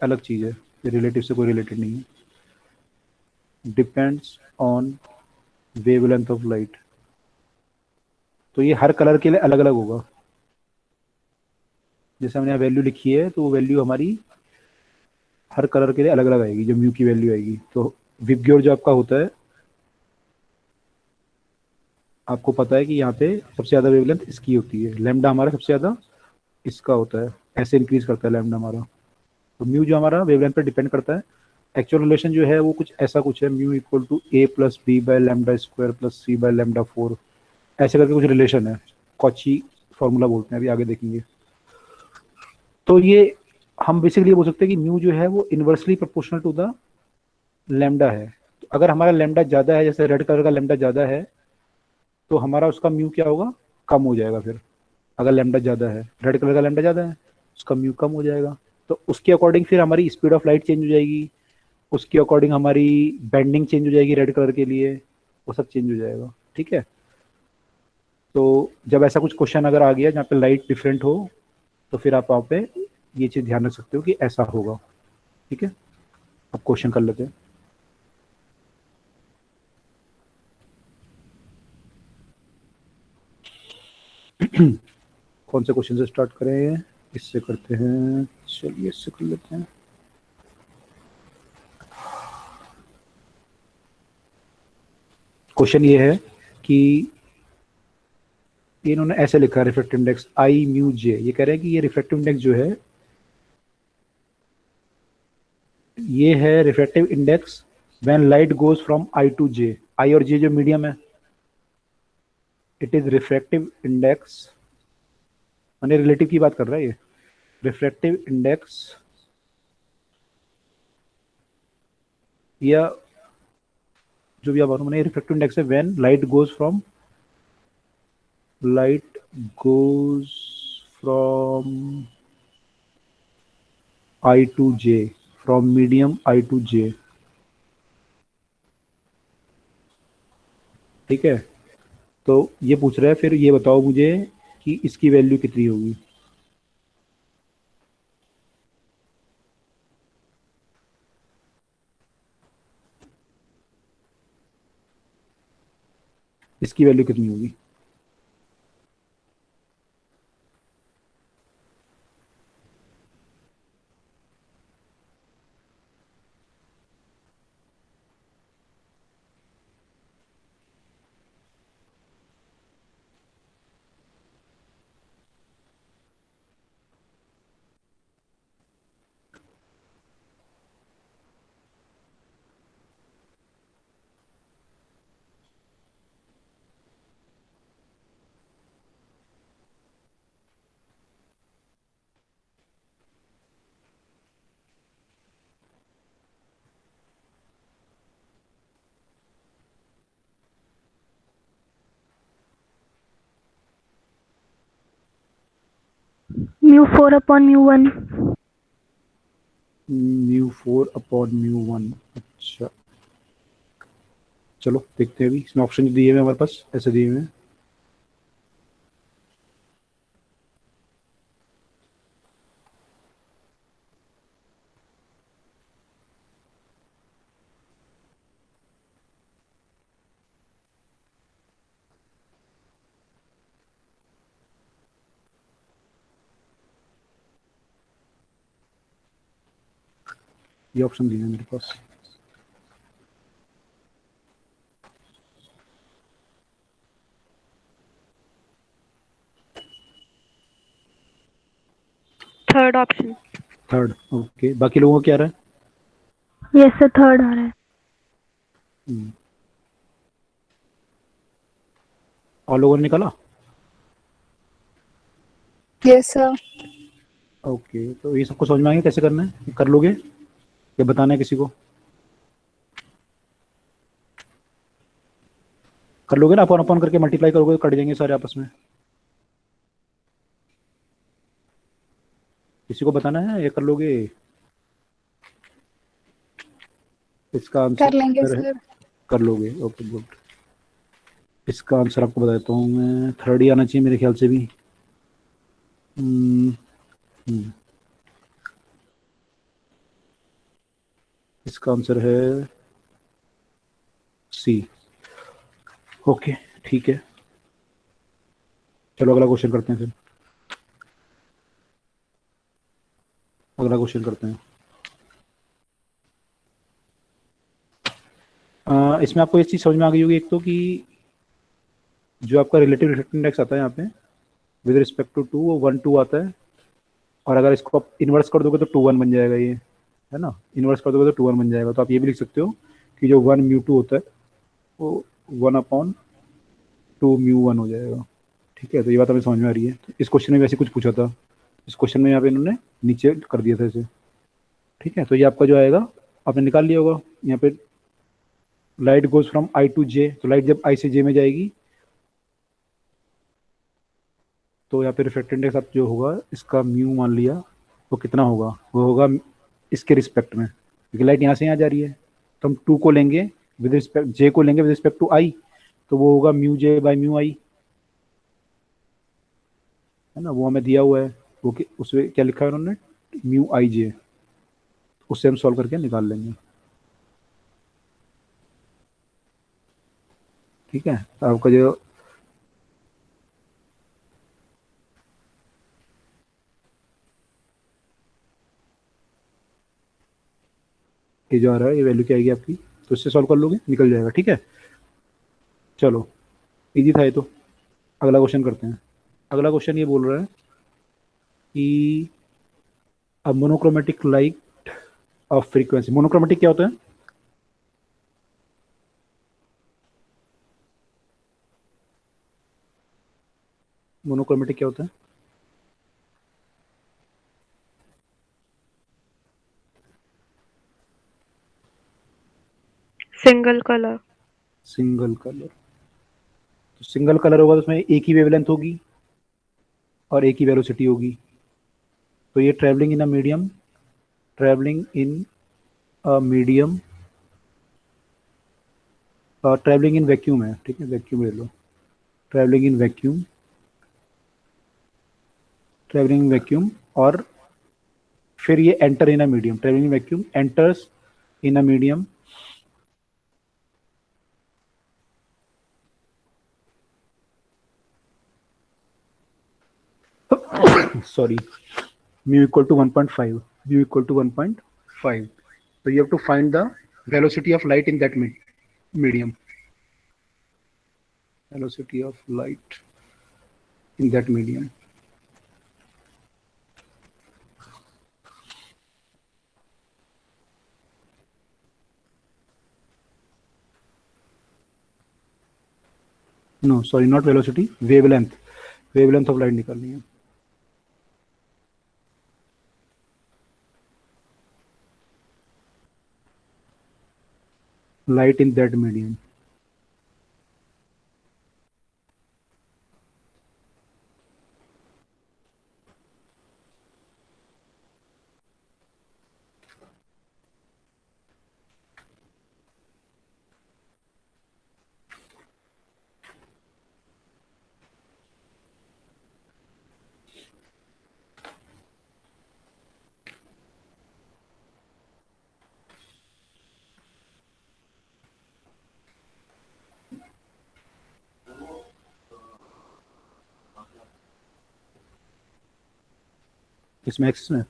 [SPEAKER 1] अलग चीज़ है, ये रिलेटिव से कोई रिलेटेड नहीं है। Depends on wavelength of light, तो ये हर कलर के लिए अलग अलग होगा। जैसे हमने यहाँ वैल्यू लिखी है, तो वो वैल्यू हमारी हर कलर के लिए अलग अलग आएगी, जो म्यू की वैल्यू आएगी। तो विबग्योर जो आपका होता है, आपको पता है कि यहाँ पे सबसे ज़्यादा वेवलेंथ इसकी होती है, लैम्डा हमारा सबसे ज़्यादा इसका होता है, ऐसे इंक्रीज करता है लैम्डा हमारा। तो म्यू जो हमारा वेवलेंथ पर डिपेंड करता है। एक्चुअल रिलेशन जो है वो कुछ ऐसा कुछ है, mu equal to a plus b by lambda square plus c by lambda 4, ऐसे करके कुछ रिलेशन है, कॉची फॉर्मूला बोलते हैं, अभी आगे देखेंगे। तो ये हम बेसिकली बोल सकते हैं कि म्यू जो है वो inversely proportional to the lambda है। तो अगर हमारा लैम्डा ज़्यादा है, जैसे रेड कलर का लैम्डा ज़्यादा है, तो हमारा उसका म्यू क्या होगा, कम हो जाएगा। फिर अगर लैम्डा ज़्यादा है, रेड कलर का लैम्डा ज़्यादा है, उसका म्यू कम हो जाएगा। तो उसके अकॉर्डिंग फिर हमारी स्पीड ऑफ लाइट चेंज हो जाएगी, उसके अकॉर्डिंग हमारी बेंडिंग चेंज हो जाएगी रेड कलर के लिए, वो सब चेंज हो जाएगा, ठीक है। तो जब ऐसा कुछ क्वेश्चन अगर आ गया जहाँ पे लाइट डिफरेंट हो, तो फिर आप वहाँ पे ये चीज़ ध्यान रख सकते हो कि ऐसा होगा, ठीक है। अब क्वेश्चन कर लेते हैं। कौन से क्वेश्चन से स्टार्ट करें? इससे करते हैं, चलिए इससे कर लेते हैं। क्वेश्चन ये है कि इन्होंने ऐसे लिखा है रिफ्रैक्टिव इंडेक्स आई म्यू जे, ये कह रहे हैं कि ये रिफ्रैक्टिव इंडेक्स जो है, ये है refractive index when light goes from I to J. I और जे जो मीडियम है, इट इज रिफ्रैक्टिव इंडेक्स, मैंने रिलेटिव की बात कर रहा है ये, रिफ्रैक्टिव इंडेक्स या जो भी आप मैंने रिफ्रैक्टिव इंडेक्स है when light goes from I to J, from medium I to J, ठीक है। तो ये पूछ रहा है, फिर ये बताओ मुझे कि इसकी वैल्यू कितनी होगी। इसकी वैल्यू कितनी होगी?
[SPEAKER 3] mu4/mu1.
[SPEAKER 1] mu4/mu1। अच्छा, चलो देखते हैं। अभी इसमें ऑप्शन दिए हुए हमारे पास, ऐसे दिए हुए हैं। ये ऑप्शन दिए हैं मेरे पास।
[SPEAKER 4] Third option.
[SPEAKER 1] Third, okay. बाकी लोगों को क्या रहा है?
[SPEAKER 3] Yes sir, third आ रहा है.
[SPEAKER 1] और लोगों ने निकाला?
[SPEAKER 2] Yes sir.
[SPEAKER 1] ओके, तो ये सबको समझ में आएंगे कैसे करना है? कर लोगे या बताना है किसी को? कर लोगे ना? अपन अपन करके मल्टीप्लाई करोगे तो कट जाएंगे सारे आपस में। किसी को बताना है या कर लोगे? इसका आंसर
[SPEAKER 2] कर लेंगे
[SPEAKER 1] है,
[SPEAKER 2] सर।
[SPEAKER 1] कर लोगे, ओके गुड। इसका आंसर आपको बता देता हूँ मैं। थर्ड ही आना चाहिए मेरे ख्याल से भी। हम्म, हम्म। इसका आंसर है सी। ओके, ठीक है। चलो अगला क्वेश्चन करते हैं फिर। अगला क्वेश्चन करते हैं। इसमें आपको इस चीज़ समझ में आ गई होगी एक तो, कि जो आपका रिलेटिव रिफ्रैक्टिव इंडेक्स आता है यहाँ पे विद रिस्पेक्ट टू 2, वो 1 2 आता है। और अगर इसको आप इन्वर्स कर दोगे तो 2 1 बन जाएगा ये, है ना? इन्वर्स कर दोगे तो 2 1 बन जाएगा। तो आप ये भी लिख सकते हो कि जो 1 म्यू 2 होता है वो 1/2 म्यू 1 हो जाएगा। ठीक है, तो ये बात हमें समझ में आ रही है। तो इस क्वेश्चन में वैसे कुछ पूछा था, इस क्वेश्चन में यहाँ पे इन्होंने नीचे कर दिया था इसे। ठीक है, तो ये आपका जो आएगा आपने निकाल लिया होगा। यहाँ पे light goes from I to J, तो लाइट जब आई से जे में जाएगी तो यहाँ पे रिफ्रैक्टिव इंडेक्स आप जो होगा इसका म्यू मान लिया, वो कितना होगा? वो होगा इसके रिस्पेक्ट में, क्योंकि लाइट यहाँ से यहाँ जा रही है। तो हम 2 को लेंगे विद रिस्पेक्ट, जे को लेंगे विद रिस्पेक्ट टू आई, तो वो होगा म्यू जे बाई म्यू आई, है ना? वो हमें दिया हुआ है। वो उसमें क्या लिखा है उन्होंने? म्यू आई जे। उससे हम सॉल्व करके निकाल लेंगे। ठीक है, तो आपका जो ये जो आ रहा है ये वैल्यू क्या आएगी आपकी, तो इससे सॉल्व कर लोगे, निकल जाएगा। ठीक है, चलो इजी था ये तो। अगला क्वेश्चन करते हैं। अगला क्वेश्चन ये बोल रहा है कि अब monochromatic light of frequency. Monochromatic क्या होता है? मोनोक्रोमेटिक क्या होता है?
[SPEAKER 4] Single colour.
[SPEAKER 1] Single colour. तो सिंगल कलर होगा तो उसमें एक ही वेवलेंथ होगी और एक ही वेलोसिटी होगी। तो ये travelling in a medium, travelling in a medium, travelling in vacuum है। ठीक है, वैक्यूम ले लो। Travelling in vacuum, travelling in vacuum, और फिर ये enter in a medium. Travelling in vacuum enters in a medium sorry, mu equal to 1.5, mu equal to 1.5. So you have to find the velocity of light in that medium, velocity of light in that medium. No, sorry, not velocity, wavelength, wavelength of light निकालनी है। Light in that medium. इसमें एक्सिस में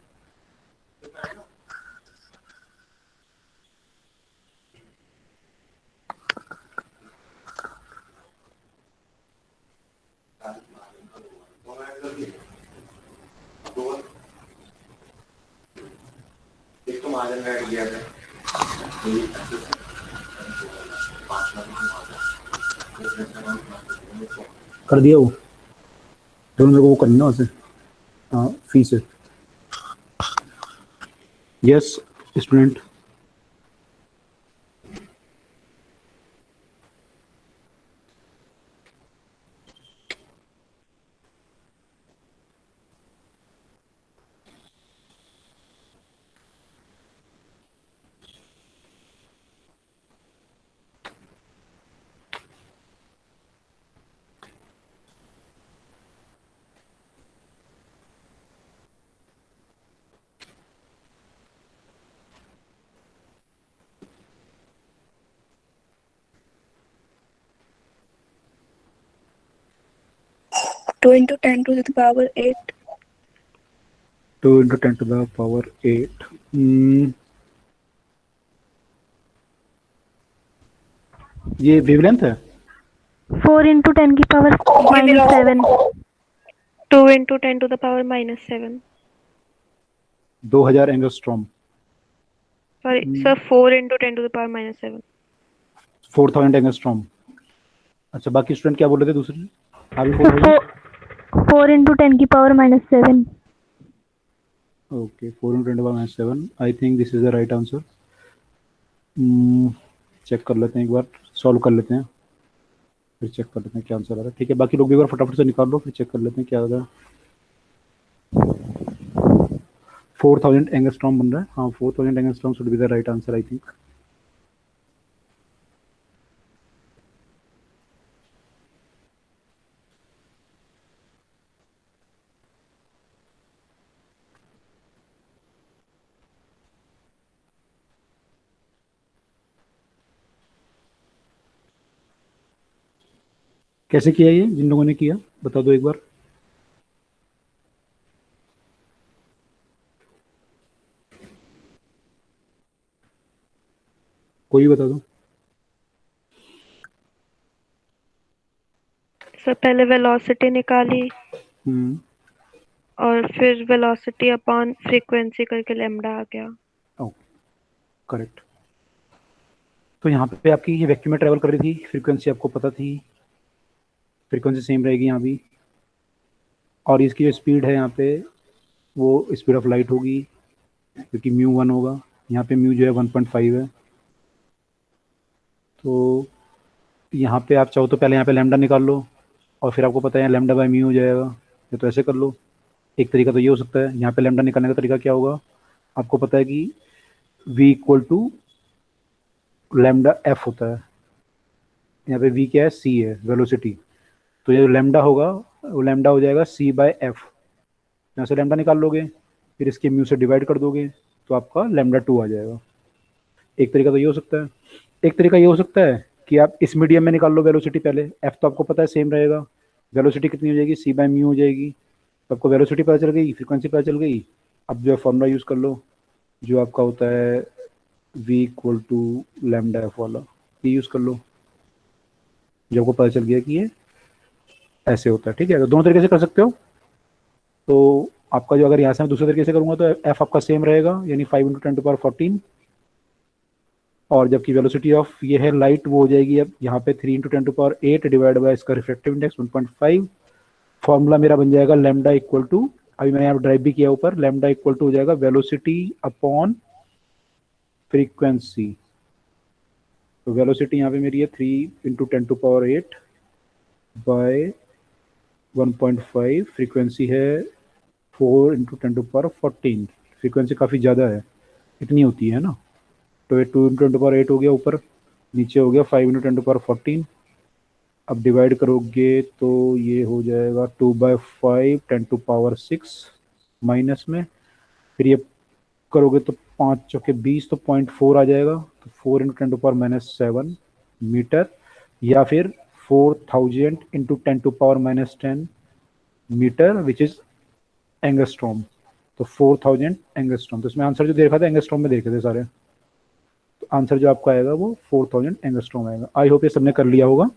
[SPEAKER 1] कर दिया वो, तो मेरे को वो करना है उसे, हाँ फी से। Yes student.
[SPEAKER 2] Two into 10 to the power 8.
[SPEAKER 1] 2 into 10 to the power 8। ये वेवलेंथ है।
[SPEAKER 3] 4 into 10 की power -7।
[SPEAKER 4] 2 into 10 to the power -7.
[SPEAKER 1] 2000 angstrom.
[SPEAKER 4] Sorry, sir, 4 into 10 to the power -7.
[SPEAKER 1] 4000 angstrom. अच्छा बाकी स्टूडेंट क्या बोल रहे थे दूसरे? आगे 4000।
[SPEAKER 3] 4 into 10 की power -7।
[SPEAKER 1] Okay 4 into 10 to the power -7। I think this is the right answer. Check कर लेते हैं एक बार, सॉल्व कर लेते हैं, फिर चेक कर लेते हैं क्या आंसर आ रहा है। ठीक है, बाकी लोग भी एक बार फटाफट से निकाल लो, फिर चेक कर लेते हैं क्या आ रहा है। 4000 एंगस्ट्रॉम बन रहा है। हाँ 4000 angstrom should be the right answer I think. कैसे किया ये, जिन लोगों ने किया बता दो एक बार। कोई बता दो।
[SPEAKER 4] सर पहले वेलोसिटी निकाली और फिर वेलोसिटी अपॉन फ्रीक्वेंसी करके लैम्डा आ गया।
[SPEAKER 1] Okay correct. तो यहाँ पे आपकी ये वैक्यूम में ट्रेवल कर रही थी, फ्रीक्वेंसी आपको पता थी, फ्रीक्वेंसी सेम रहेगी यहाँ भी, और इसकी जो स्पीड है यहाँ पे वो स्पीड ऑफ लाइट होगी क्योंकि म्यू 1 होगा। यहाँ पे म्यू जो है 1.5 है। तो यहाँ पे आप चाहो तो पहले यहाँ पे लैम्डा निकाल लो और फिर आपको पता है लैम्डा बाय म्यू हो जाएगा, या तो ऐसे कर लो। एक तरीका तो ये हो सकता है। यहाँ पे लैम्डा निकालने का तरीका क्या होगा, आपको पता है कि v equal to lambda f होता है। यहाँ पे v क्या है, c है, वेलोसिटी। तो ये जो लैम्डा होगा वो लैम्डा हो जाएगा c बाय एफ। यहाँ से लैम्डा निकाल लोगे, फिर इसके म्यू से डिवाइड कर दोगे तो आपका लैम्डा 2 आ जाएगा। एक तरीका तो ये हो सकता है। एक तरीका ये हो सकता है कि आप इस मीडियम में निकाल लो वेलोसिटी पहले। एफ तो आपको पता है सेम रहेगा, वेलोसिटी कितनी हो जाएगी, c बाय म्यू हो जाएगी। तो आपको वेलोसिटी पता चल गई, फ्रीक्वेंसी पता चल गई। अब जो है फॉर्मूला यूज़ कर लो जो आपका होता है v equal to lambda f वाला, ये यूज़ कर लो। जब आपको पता चल गया कि ये ऐसे होता है, ठीक है। तो दोनों तरीके से कर सकते हो। तो आपका जो अगर यहाँ से मैं दूसरे तरीके से करूँगा तो एफ आपका सेम रहेगा, यानी 5 × 10 to the power 14। और जबकि वेलोसिटी ऑफ ये है लाइट वो हो जाएगी अब यहाँ पे 3 × 10 to the power 8 divide by इसका रिफ्रैक्टिव इंडेक्स 1.5। फॉर्मूला मेरा बन जाएगा लैम्डा इक्वल टू, अभी मैंने यहाँ ड्राइव भी किया ऊपर, लैम्डा इक्वल टू हो जाएगा वेलोसिटी अपॉन फ्रीक्वेंसी। तो वेलोसिटी यहाँ पे मेरी है 3 × 10 to the power 8 by 1.5। Frequency है 4 × 10 to the power 14। फ्रीक्वेंसी काफ़ी ज़्यादा है, इतनी होती है ना। तो ये 2 × 10 to the power 8 हो गया ऊपर, नीचे हो गया 5 × 10 to the power 14। अब डिवाइड करोगे तो ये हो जाएगा 2/5 10 to the power 6 माइनस में, फिर ये करोगे तो 5 चौके 20 तो 0.4 आ जाएगा। तो 4 × 10 to the power -7 मीटर, या फिर 4000 × 10 to the power -10 metre which is angstrom. तो 4000 एंगस्ट्रॉम, तो इसमें आंसर जो दे रखा था एंगस्ट्रॉम में देखे थे सारे, तो आंसर जो आपका आएगा वो 4000 एंगस्ट्रॉम आएगा। आई होप ये सबने कर लिया होगा,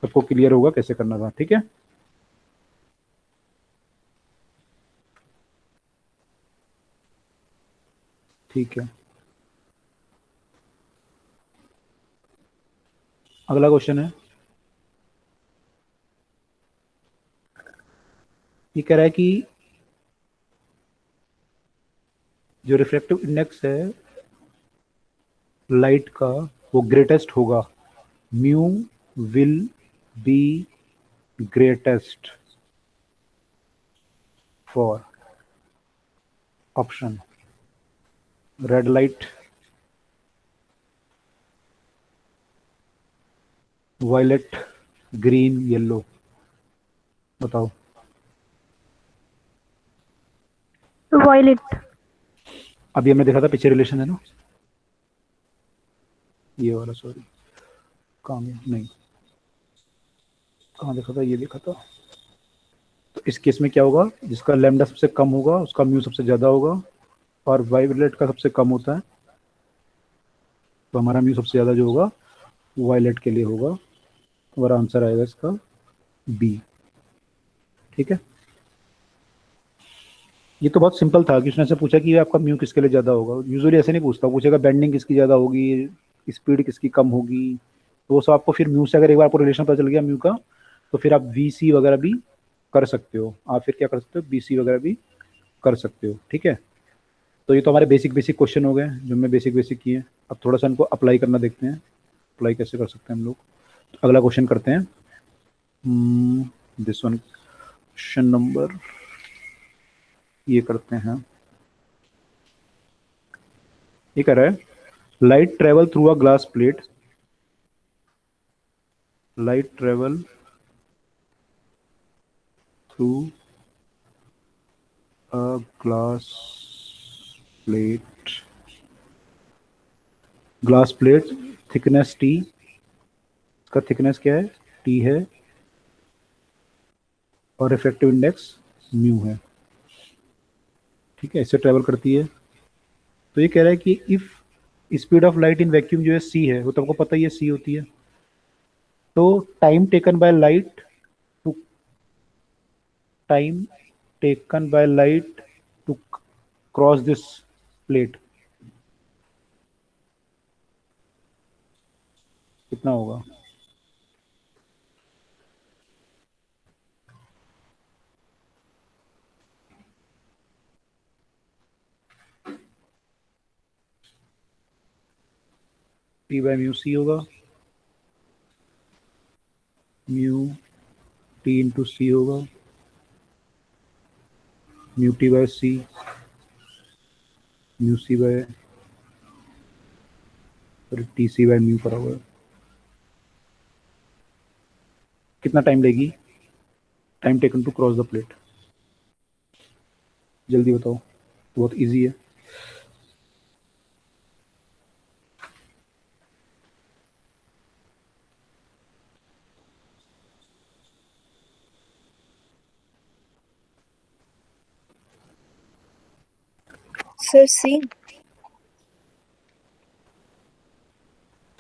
[SPEAKER 1] सबको क्लियर होगा कैसे करना था। ठीक है, ठीक है। अगला क्वेश्चन है, ये कह रहा है कि जो रिफ्रैक्टिव इंडेक्स है लाइट का वो ग्रेटेस्ट होगा, mu will be greatest for option red light, violet, green, yellow. बताओ।
[SPEAKER 3] वॉयलेट।
[SPEAKER 1] अभी हमने देखा था पीछे रिलेशन है ना, ये वाला, सॉरी कहाँ गया, नहीं कहाँ देखा था, ये देखा था। तो इस केस में क्या होगा, जिसका लैम्डा सबसे कम होगा उसका म्यू सबसे ज़्यादा होगा, और वायलेट का सबसे कम होता है, तो हमारा म्यू सबसे ज़्यादा जो होगा वायलेट के लिए होगा। हमारा आंसर आएगा इसका बी। ठीक है, ये तो बहुत सिंपल था कि उसने से पूछा कि आपका म्यू किसके लिए ज़्यादा होगा। यूजुअली ऐसे नहीं पूछता, पूछेगा बेंडिंग किसकी ज़्यादा होगी, स्पीड किसकी कम होगी, तो वो सब आपको फिर म्यू से, अगर एक बार आपको रिलेशन पता चल गया म्यू का, तो फिर आप वी सी वगैरह भी कर सकते हो, आप फिर क्या कर सकते हो, बी सी वगैरह भी कर सकते हो। ठीक है, तो ये तो हमारे बेसिक बेसिक क्वेश्चन हो गए जो हमने बेसिक बेसिक किए। अब थोड़ा सा इनको अप्लाई करना देखते हैं, अप्लाई कैसे कर सकते हैं हम लोग। तो अगला क्वेश्चन करते हैं, दिस वन, क्वेश्चन नंबर, ये करते हैं। ये कह रहा है light travel through a glass plate, light travel through a glass plate, glass plate thickness T, इसका थिकनेस क्या है, टी है, और रिफ्रैक्टिव इंडेक्स म्यू है। ठीक है, इससे ट्रेवल करती है। तो ये कह रहा है कि if speed of light in vacuum जो है सी है, वो तो आपको पता ही है सी होती है, तो time taken by light to, time taken by light to cross this plate कितना होगा। टी बाय म्यू सी होगा, म्यू टी इंटू सी होगा, mu t by c, mu C by, t c by mu करा हुआ है। कितना टाइम लेगी, time taken to cross the plate, जल्दी बताओ, बहुत इजी है।
[SPEAKER 2] सर सी।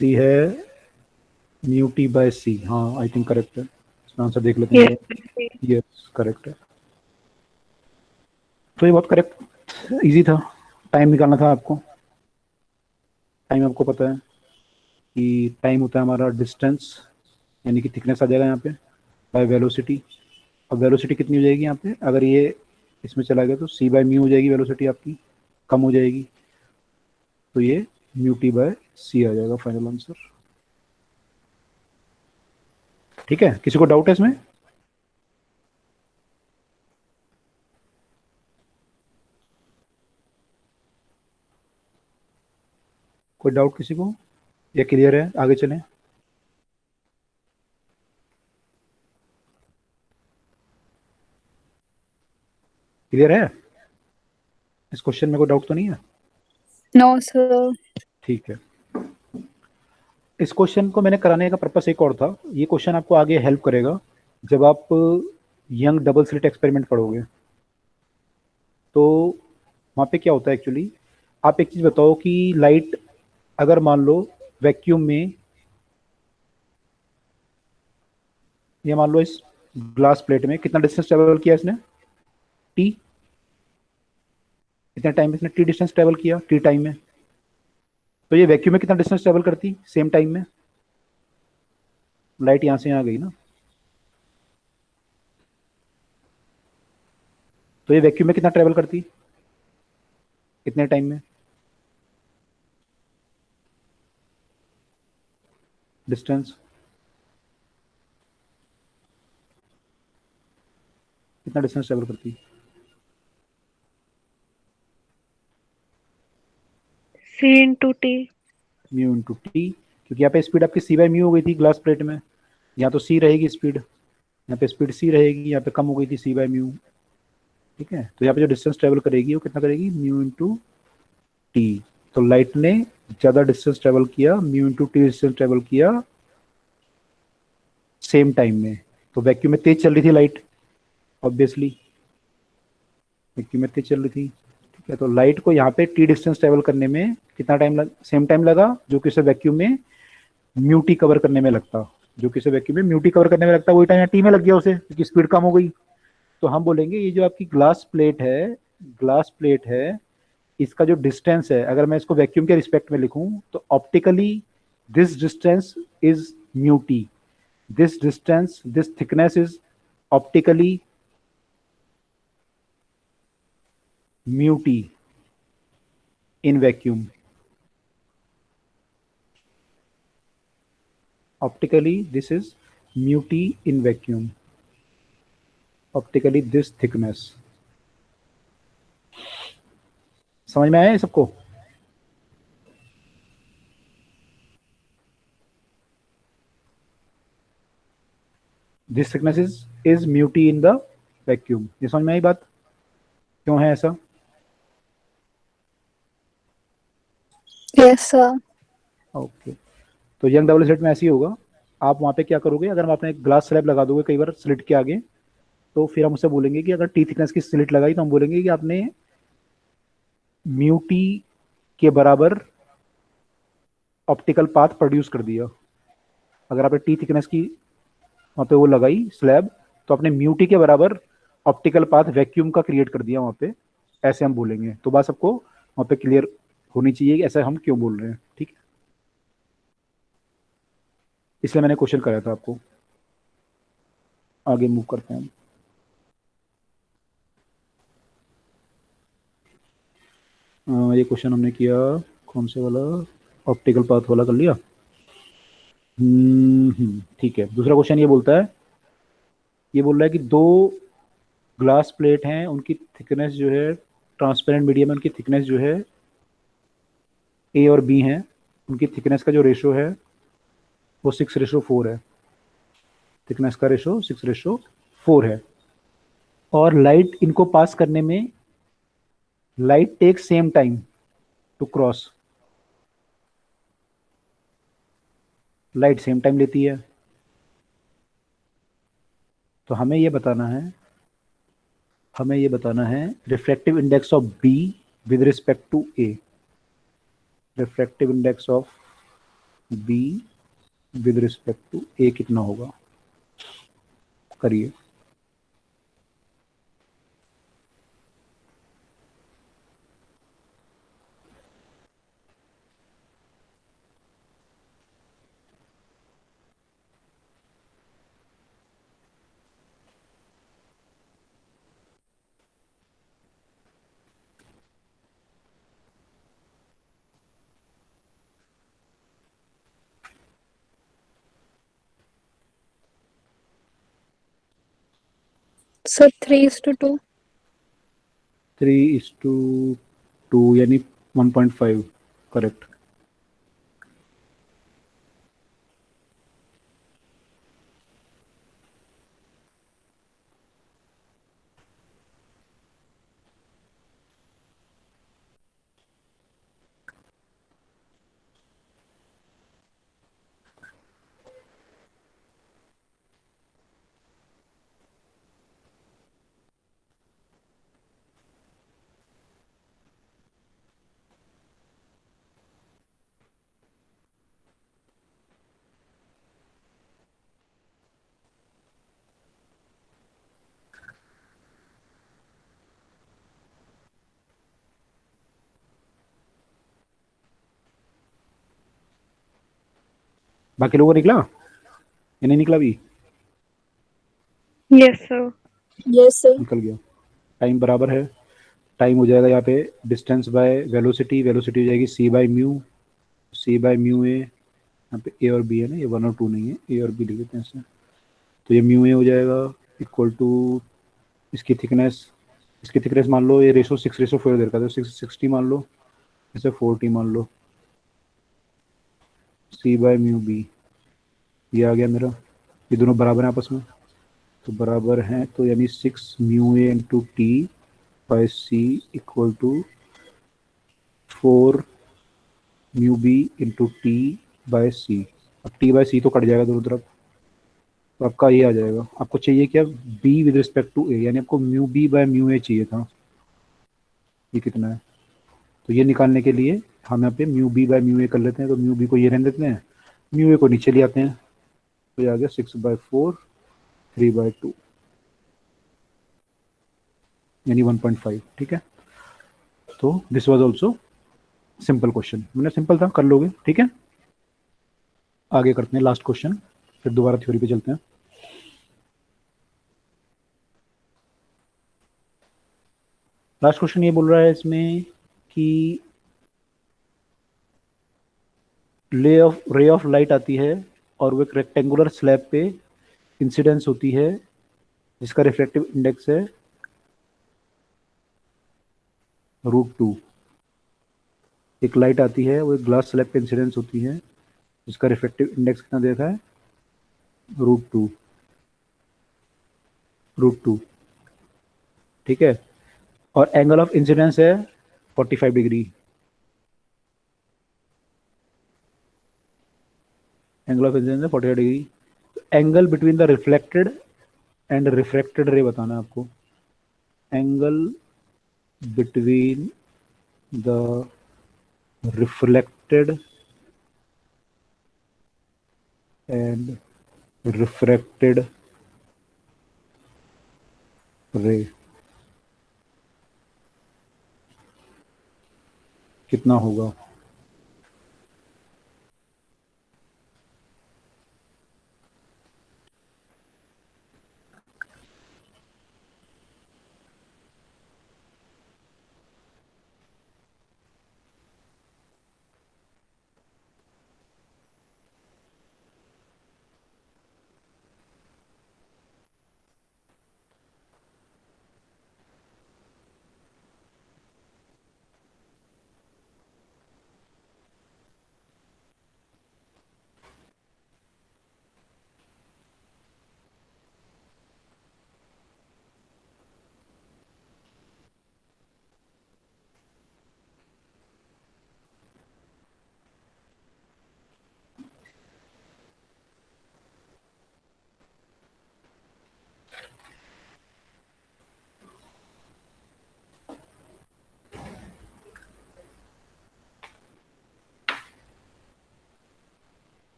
[SPEAKER 1] सी है म्यू टी बाय सी, हाँ आई थिंक करेक्ट है। इसका आंसर देख लेते हैं। यस करेक्ट है। तो ये बहुत करेक्ट, इजी था। टाइम निकालना था आपको, टाइम आपको पता है कि टाइम होता है हमारा डिस्टेंस, यानी कि थिकनेस आ जाएगा यहाँ पे, बाय वेलोसिटी। अब वेलोसिटी कितनी हो जाएगी यहाँ पे, अगर ये इसमें चला गया तो सी बाय म्यू हो जाएगी, वेलोसिटी आपकी कम हो जाएगी, तो ये म्यू टी बाय सी आ जाएगा फाइनल आंसर। ठीक है, किसी को डाउट है इसमें? कोई डाउट किसी को, या क्लियर है, आगे चलें? क्लियर है, इस क्वेश्चन में कोई डाउट तो नहीं है?
[SPEAKER 2] No sir.
[SPEAKER 1] ठीक है, इस क्वेश्चन को मैंने कराने का पर्पस एक और था। ये क्वेश्चन आपको आगे हेल्प करेगा जब आप यंग डबल स्लिट एक्सपेरिमेंट पढ़ोगे। तो वहाँ पे क्या होता है एक्चुअली, आप एक चीज़ बताओ कि लाइट अगर मान लो वैक्यूम में, ये मान लो इस ग्लास प्लेट में कितना डिस्टेंस ट्रेवल किया इसने, टी, इतने टाइम में इसने टी डिस्टेंस ट्रेवल किया टी टाइम में, तो ये वैक्यूम में कितना डिस्टेंस ट्रेवल करती सेम टाइम में, लाइट यहाँ से यहाँ गई ना, तो ये वैक्यूम में कितना ट्रेवल करती कितने टाइम में, डिस्टेंस कितना डिस्टेंस ट्रेवल करती,
[SPEAKER 4] C into T.
[SPEAKER 1] Mu into T, क्योंकि यहाँ पे स्पीड आपकी सी बाई म्यू हो गई थी ग्लास प्लेट में, यहाँ तो सी रहेगी स्पीड, यहाँ पे स्पीड सी रहेगी, यहाँ पे कम हो गई थी सी बाई म्यू, ठीक है। तो यहाँ पे जो डिस्टेंस ट्रेवल करेगी वो कितना करेगी, म्यू इंटू टी। तो लाइट ने ज़्यादा डिस्टेंस ट्रेवल किया, mu into T distance travel किया सेम टाइम में। तो वैक्यूम में तेज चल रही थी लाइट, ऑब्वियसली वैक्यूम में तेज चल रही थी, ठीक है। तो लाइट को यहाँ पे टी डिस्टेंस ट्रेवल करने में कितना टाइम सेम टाइम लगा जो कि उसे वैक्यूम में म्यू टी कवर करने में लगता, जो कि उसे वैक्यूम में म्यू टी कवर करने में लगता, वही टाइम यहाँ टी में लग गया उसे, क्योंकि स्पीड कम हो गई। तो हम बोलेंगे ये जो आपकी ग्लास प्लेट है, इसका जो डिस्टेंस है, अगर मैं इसको वैक्यूम के रिस्पेक्ट में लिखूं तो optically this distance is mu T, this distance, this thickness is optically mu T in vacuum, optically this is mu T in vacuum, optically this thickness. समझ में आया ये सबको? This thickness is mu T in the vacuum. ये समझ में आई बात, क्यों है ऐसा?
[SPEAKER 2] Yes sir.
[SPEAKER 1] ओके, तो यंग डबल स्लिट में ऐसे ही होगा। आप वहाँ पे क्या करोगे, अगर हम आपने ग्लास स्लैब लगा दोगे कई बार स्लिट के आगे, तो फिर हम उससे बोलेंगे कि अगर टी थिकनेस की स्लिट लगाई तो हम बोलेंगे कि आपने म्यू टी के बराबर ऑप्टिकल पाथ प्रोड्यूस कर दिया। अगर आपने टी थिकनेस की वहाँ पे वो लगाई स्लैब, तो आपने म्यू टी के बराबर ऑप्टिकल पाथ वैक्यूम का क्रिएट कर दिया वहाँ पे, ऐसे हम बोलेंगे। तो बात सबको वहाँ पे क्लियर होनी चाहिए कि ऐसा हम क्यों बोल रहे हैं, ठीक है। इसलिए मैंने क्वेश्चन कराया था आपको। आगे मूव करते हैं हम। ये क्वेश्चन हमने किया, कौन से वाला, ऑप्टिकल पाथ वाला कर लिया। ठीक है। दूसरा क्वेश्चन ये बोलता है, ये बोल रहा है कि दो ग्लास प्लेट हैं, उनकी थिकनेस जो है, ट्रांसपेरेंट मीडियम में उनकी थिकनेस जो है ए और बी हैं, उनकी थिकनेस का जो रेशो है वो 6:4 है, थिकनेस का रेशो 6:4 है। और लाइट इनको पास करने में, light take same time to cross, light same time लेती है। तो हमें ये बताना है refractive index of B with respect to A, refractive index of B with respect to A कितना होगा, करिए।
[SPEAKER 2] सर 3:2।
[SPEAKER 1] 3:2 यानी 1.5, करेक्ट। बाकी लोगों को निकला या नहीं निकला भी?
[SPEAKER 4] Yes, sir.
[SPEAKER 2] Yes sir.
[SPEAKER 1] निकल गया। टाइम बराबर है, टाइम हो जाएगा यहाँ पे डिस्टेंस बाय वेलोसिटी, वेलोसिटी हो जाएगी C by mu, C by mu A, यहाँ पे ए और बी है ना, ये 1 और 2 नहीं है, ए और बी लिख देते हैं इसमें। तो ये म्यू ए हो जाएगा इक्वल टू इसकी थिकनेस मान लो, ये रेशो 6:4 दे रखा था, 60 मान लो, इसे 40 मान लो, सी बाय म्यू बी, ये आ गया मेरा। ये दोनों बराबर हैं आपस में, तो बराबर हैं, तो यानी 6 mu A into T by C equal to 4 mu B into T by C. अब टी बाय सी तो कट जाएगा दोनों तरफ, तो आपका ये आ जाएगा। आपको चाहिए क्या? बी विद रिस्पेक्ट टू ए, यानी आपको म्यू बी बाय म्यू ए चाहिए था। ये कितना है? तो ये निकालने के लिए हम यहाँ पे म्यू बी बाय म्यू ए कर लेते हैं, तो म्यू बी को ये रहने देते हैं, म्यू ए को नीचे ले आते हैं, तो ये आ गया 6/4 3/2 यानी 1.5। ठीक है, तो this was also simple question, मैंने सिंपल था, कर लोगे। ठीक है, आगे करते हैं लास्ट क्वेश्चन, फिर दोबारा थ्योरी पे चलते हैं। लास्ट क्वेश्चन ये बोल रहा है इसमें कि रे ऑफ लाइट आती है और वो एक रेक्टेंगुलर स्लैब पे इंसिडेंस होती है जिसका रिफ्लेक्टिव इंडेक्स है √2। एक लाइट आती है, वो एक ग्लास स्लैब पे इंसिडेंस होती है जिसका रिफ्लेक्टिव इंडेक्स कितना देखा है? √2, √2। ठीक है, और एंगल ऑफ इंसिडेंस है 45 डिग्री। एंगल ऑफ इंसिडेंस है 45 degree. Angle between the reflected and refracted रे बताना है आपको। Angle between the reflected and refracted रे कितना होगा?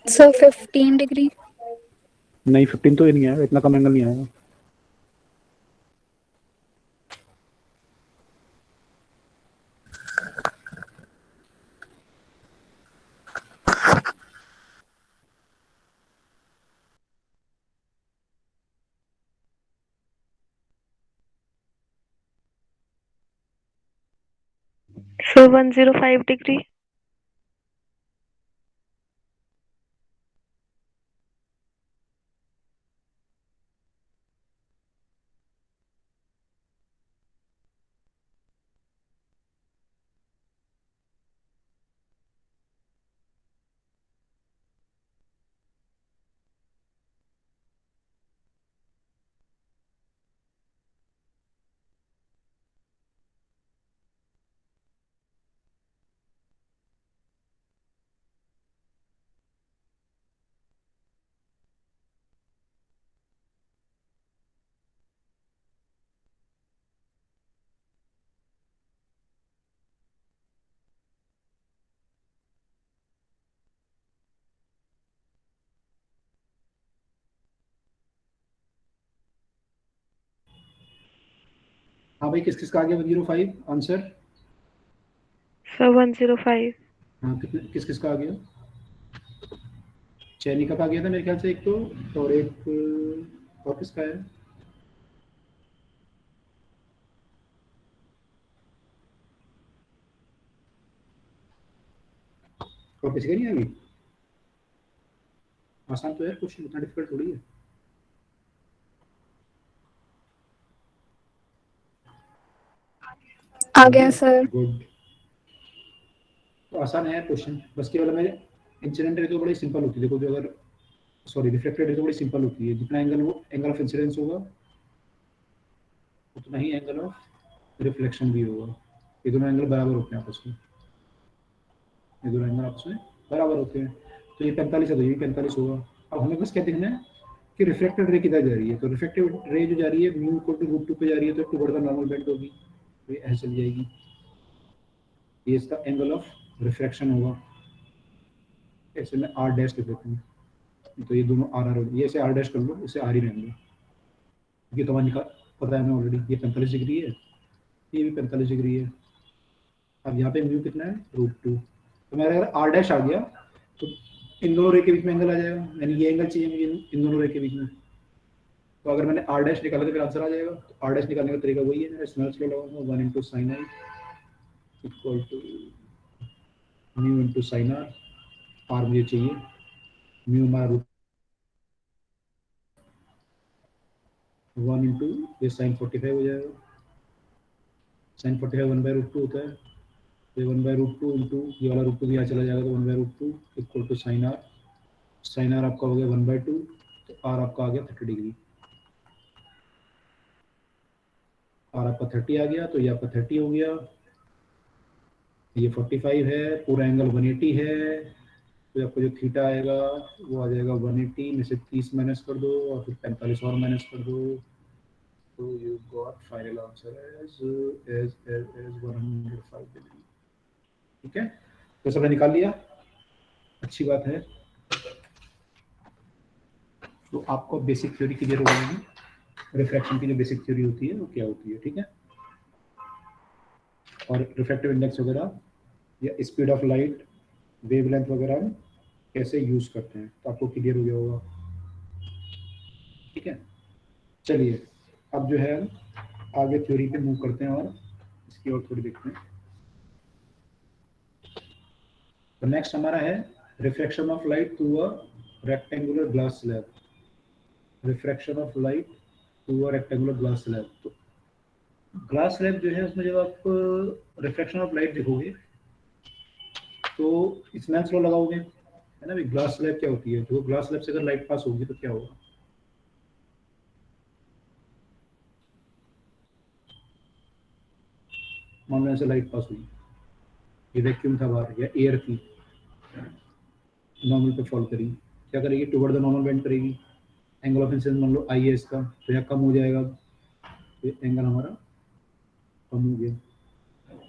[SPEAKER 2] Sir 15 degree.
[SPEAKER 1] नहीं, 15 तो ये नहीं आएगा, इतना कम एंगल नहीं आएगा।
[SPEAKER 4] So 105 degree.
[SPEAKER 1] हाँ भाई, किस किस का आ गया 105 आंसर?
[SPEAKER 4] So 105.
[SPEAKER 1] हाँ, किस किस का आ गया? चैनिका का गया था मेरे ख्याल से एक तो, और एक और किसका है? और किसी का नहीं आएगी? आसान तो है क्वेश्चन, उतना डिफिकल्ट थोड़ी है।
[SPEAKER 2] आ गया सर।
[SPEAKER 1] गुड। तो आसान है क्वेश्चन, बस केवल हमें इंसिडेंट रे तो बड़ी सिंपल होती है। देखो जो अगर सॉरी रिफ्लेक्टेड रे तो बड़ी सिंपल होती है, जितना एंगल वो एंगल ऑफ इंसिडेंस होगा उतना ही एंगल ऑफ रिफ्लेक्शन भी होगा। ये दोनों एंगल बराबर होते हैं आपस में, ये दोनों एंगल आपस में बराबर होते हैं। तो ये 45 है तो ये भी 45 होगा। अब हमें बस क्या देखना है कि रिफ्लेक्टेड रे किधर जा रही है। तो रिफ्लेक्टेड रे जो जा रही है म्यू इक्वल टू रूट 2 पे जा रही है, तो टुवर्ड द नॉर्मल बेंड होगी, तो ये ऐसे चली जाएगी। ये इसका एंगल ऑफ रिफ्रैक्शन होगा। ऐसे में आर डैश लिख देते हैं, तो ये दोनों आर आर, ये ऐसे आर डैश कर लो, इसे आर ही रहेंगे। ये तो हमारे पता है हमें ऑलरेडी, ये 45 डिग्री है, ये भी 45 डिग्री है। अब यहाँ पे म्यू कितना है? √2। तो मेरा अगर आर डैश आ गया तो इन दोनों रे के बीच में एंगल आ जाएगा, यानी ये एंगल चाहिए मुझे इन दोनों रे के बीच में। तो अगर मैंने आर डैश निकाला तो फिर आंसर आ जाएगा। तो आर डैश निकालने का तरीका वही है, मेरा स्नेल्स लॉ लगाऊंगा 1 × sin i equal to mu × sin r। R मुझे चाहिए, म्यू हमारा √1 × ये sin 45 हो जाएगा। sin 45 1/√2 होता है, तो 1/√2 इंटू ये वाला √2 भी यहाँ चला जाएगा, तो 1/√2 equal to sin r। sin r आपका हो गया 1/2, तो r आपका आ गया 30 डिग्री। r आपका 30 आ गया, तो ये आपका 30 हो गया। ये 45 है, पूरा एंगल 180 है, तो आपको जो थीटा आएगा वो आ जाएगा 180 में से 30 माइनस कर दो और फिर 45 और माइनस कर दो, तो you got final answer as 105 degree. ठीक है, तो सबने निकाल लिया, अच्छी बात है। तो आपको बेसिक थ्योरी क्लियर हो जाएगी, रिफ्रैक्शन की जो बेसिक थ्योरी होती है वो क्या होती है। ठीक है, और रिफ्रैक्टिव इंडेक्स वगैरह या स्पीड ऑफ लाइट, वेवलेंथ वगैरह हम कैसे यूज करते हैं, तो आपको क्लियर हो गया होगा। ठीक है, चलिए अब जो है आगे थ्योरी पे मूव करते हैं और इसकी और थोड़ी देखते हैं। तो नेक्स्ट हमारा है refraction of light through a rectangular glass slab. Refraction of light through a rectangular glass slab. तो ग्लास स्लैब जो है उसमें जब आप रिफ्रैक्शन ऑफ लाइट देखोगे तो स्नेल्स लॉ लगाओगे, है ना भाई। ग्लास स्लैब क्या होती है, जो ग्लास स्लैब से अगर लाइट पास होगी तो क्या होगा? मान लो ऐसे लाइट पास हुई, ये वैक्यूम था बाहर या एयर थी, नॉर्मल पे फॉल करी, क्या करेगी? टुवर्ड द नॉर्मल बेंड करेगी। एंगल ऑफ इंसिडेंस मान लो आई है इसका, तो यहाँ कम हो जाएगा, तो एंगल हमारा कम हो गया।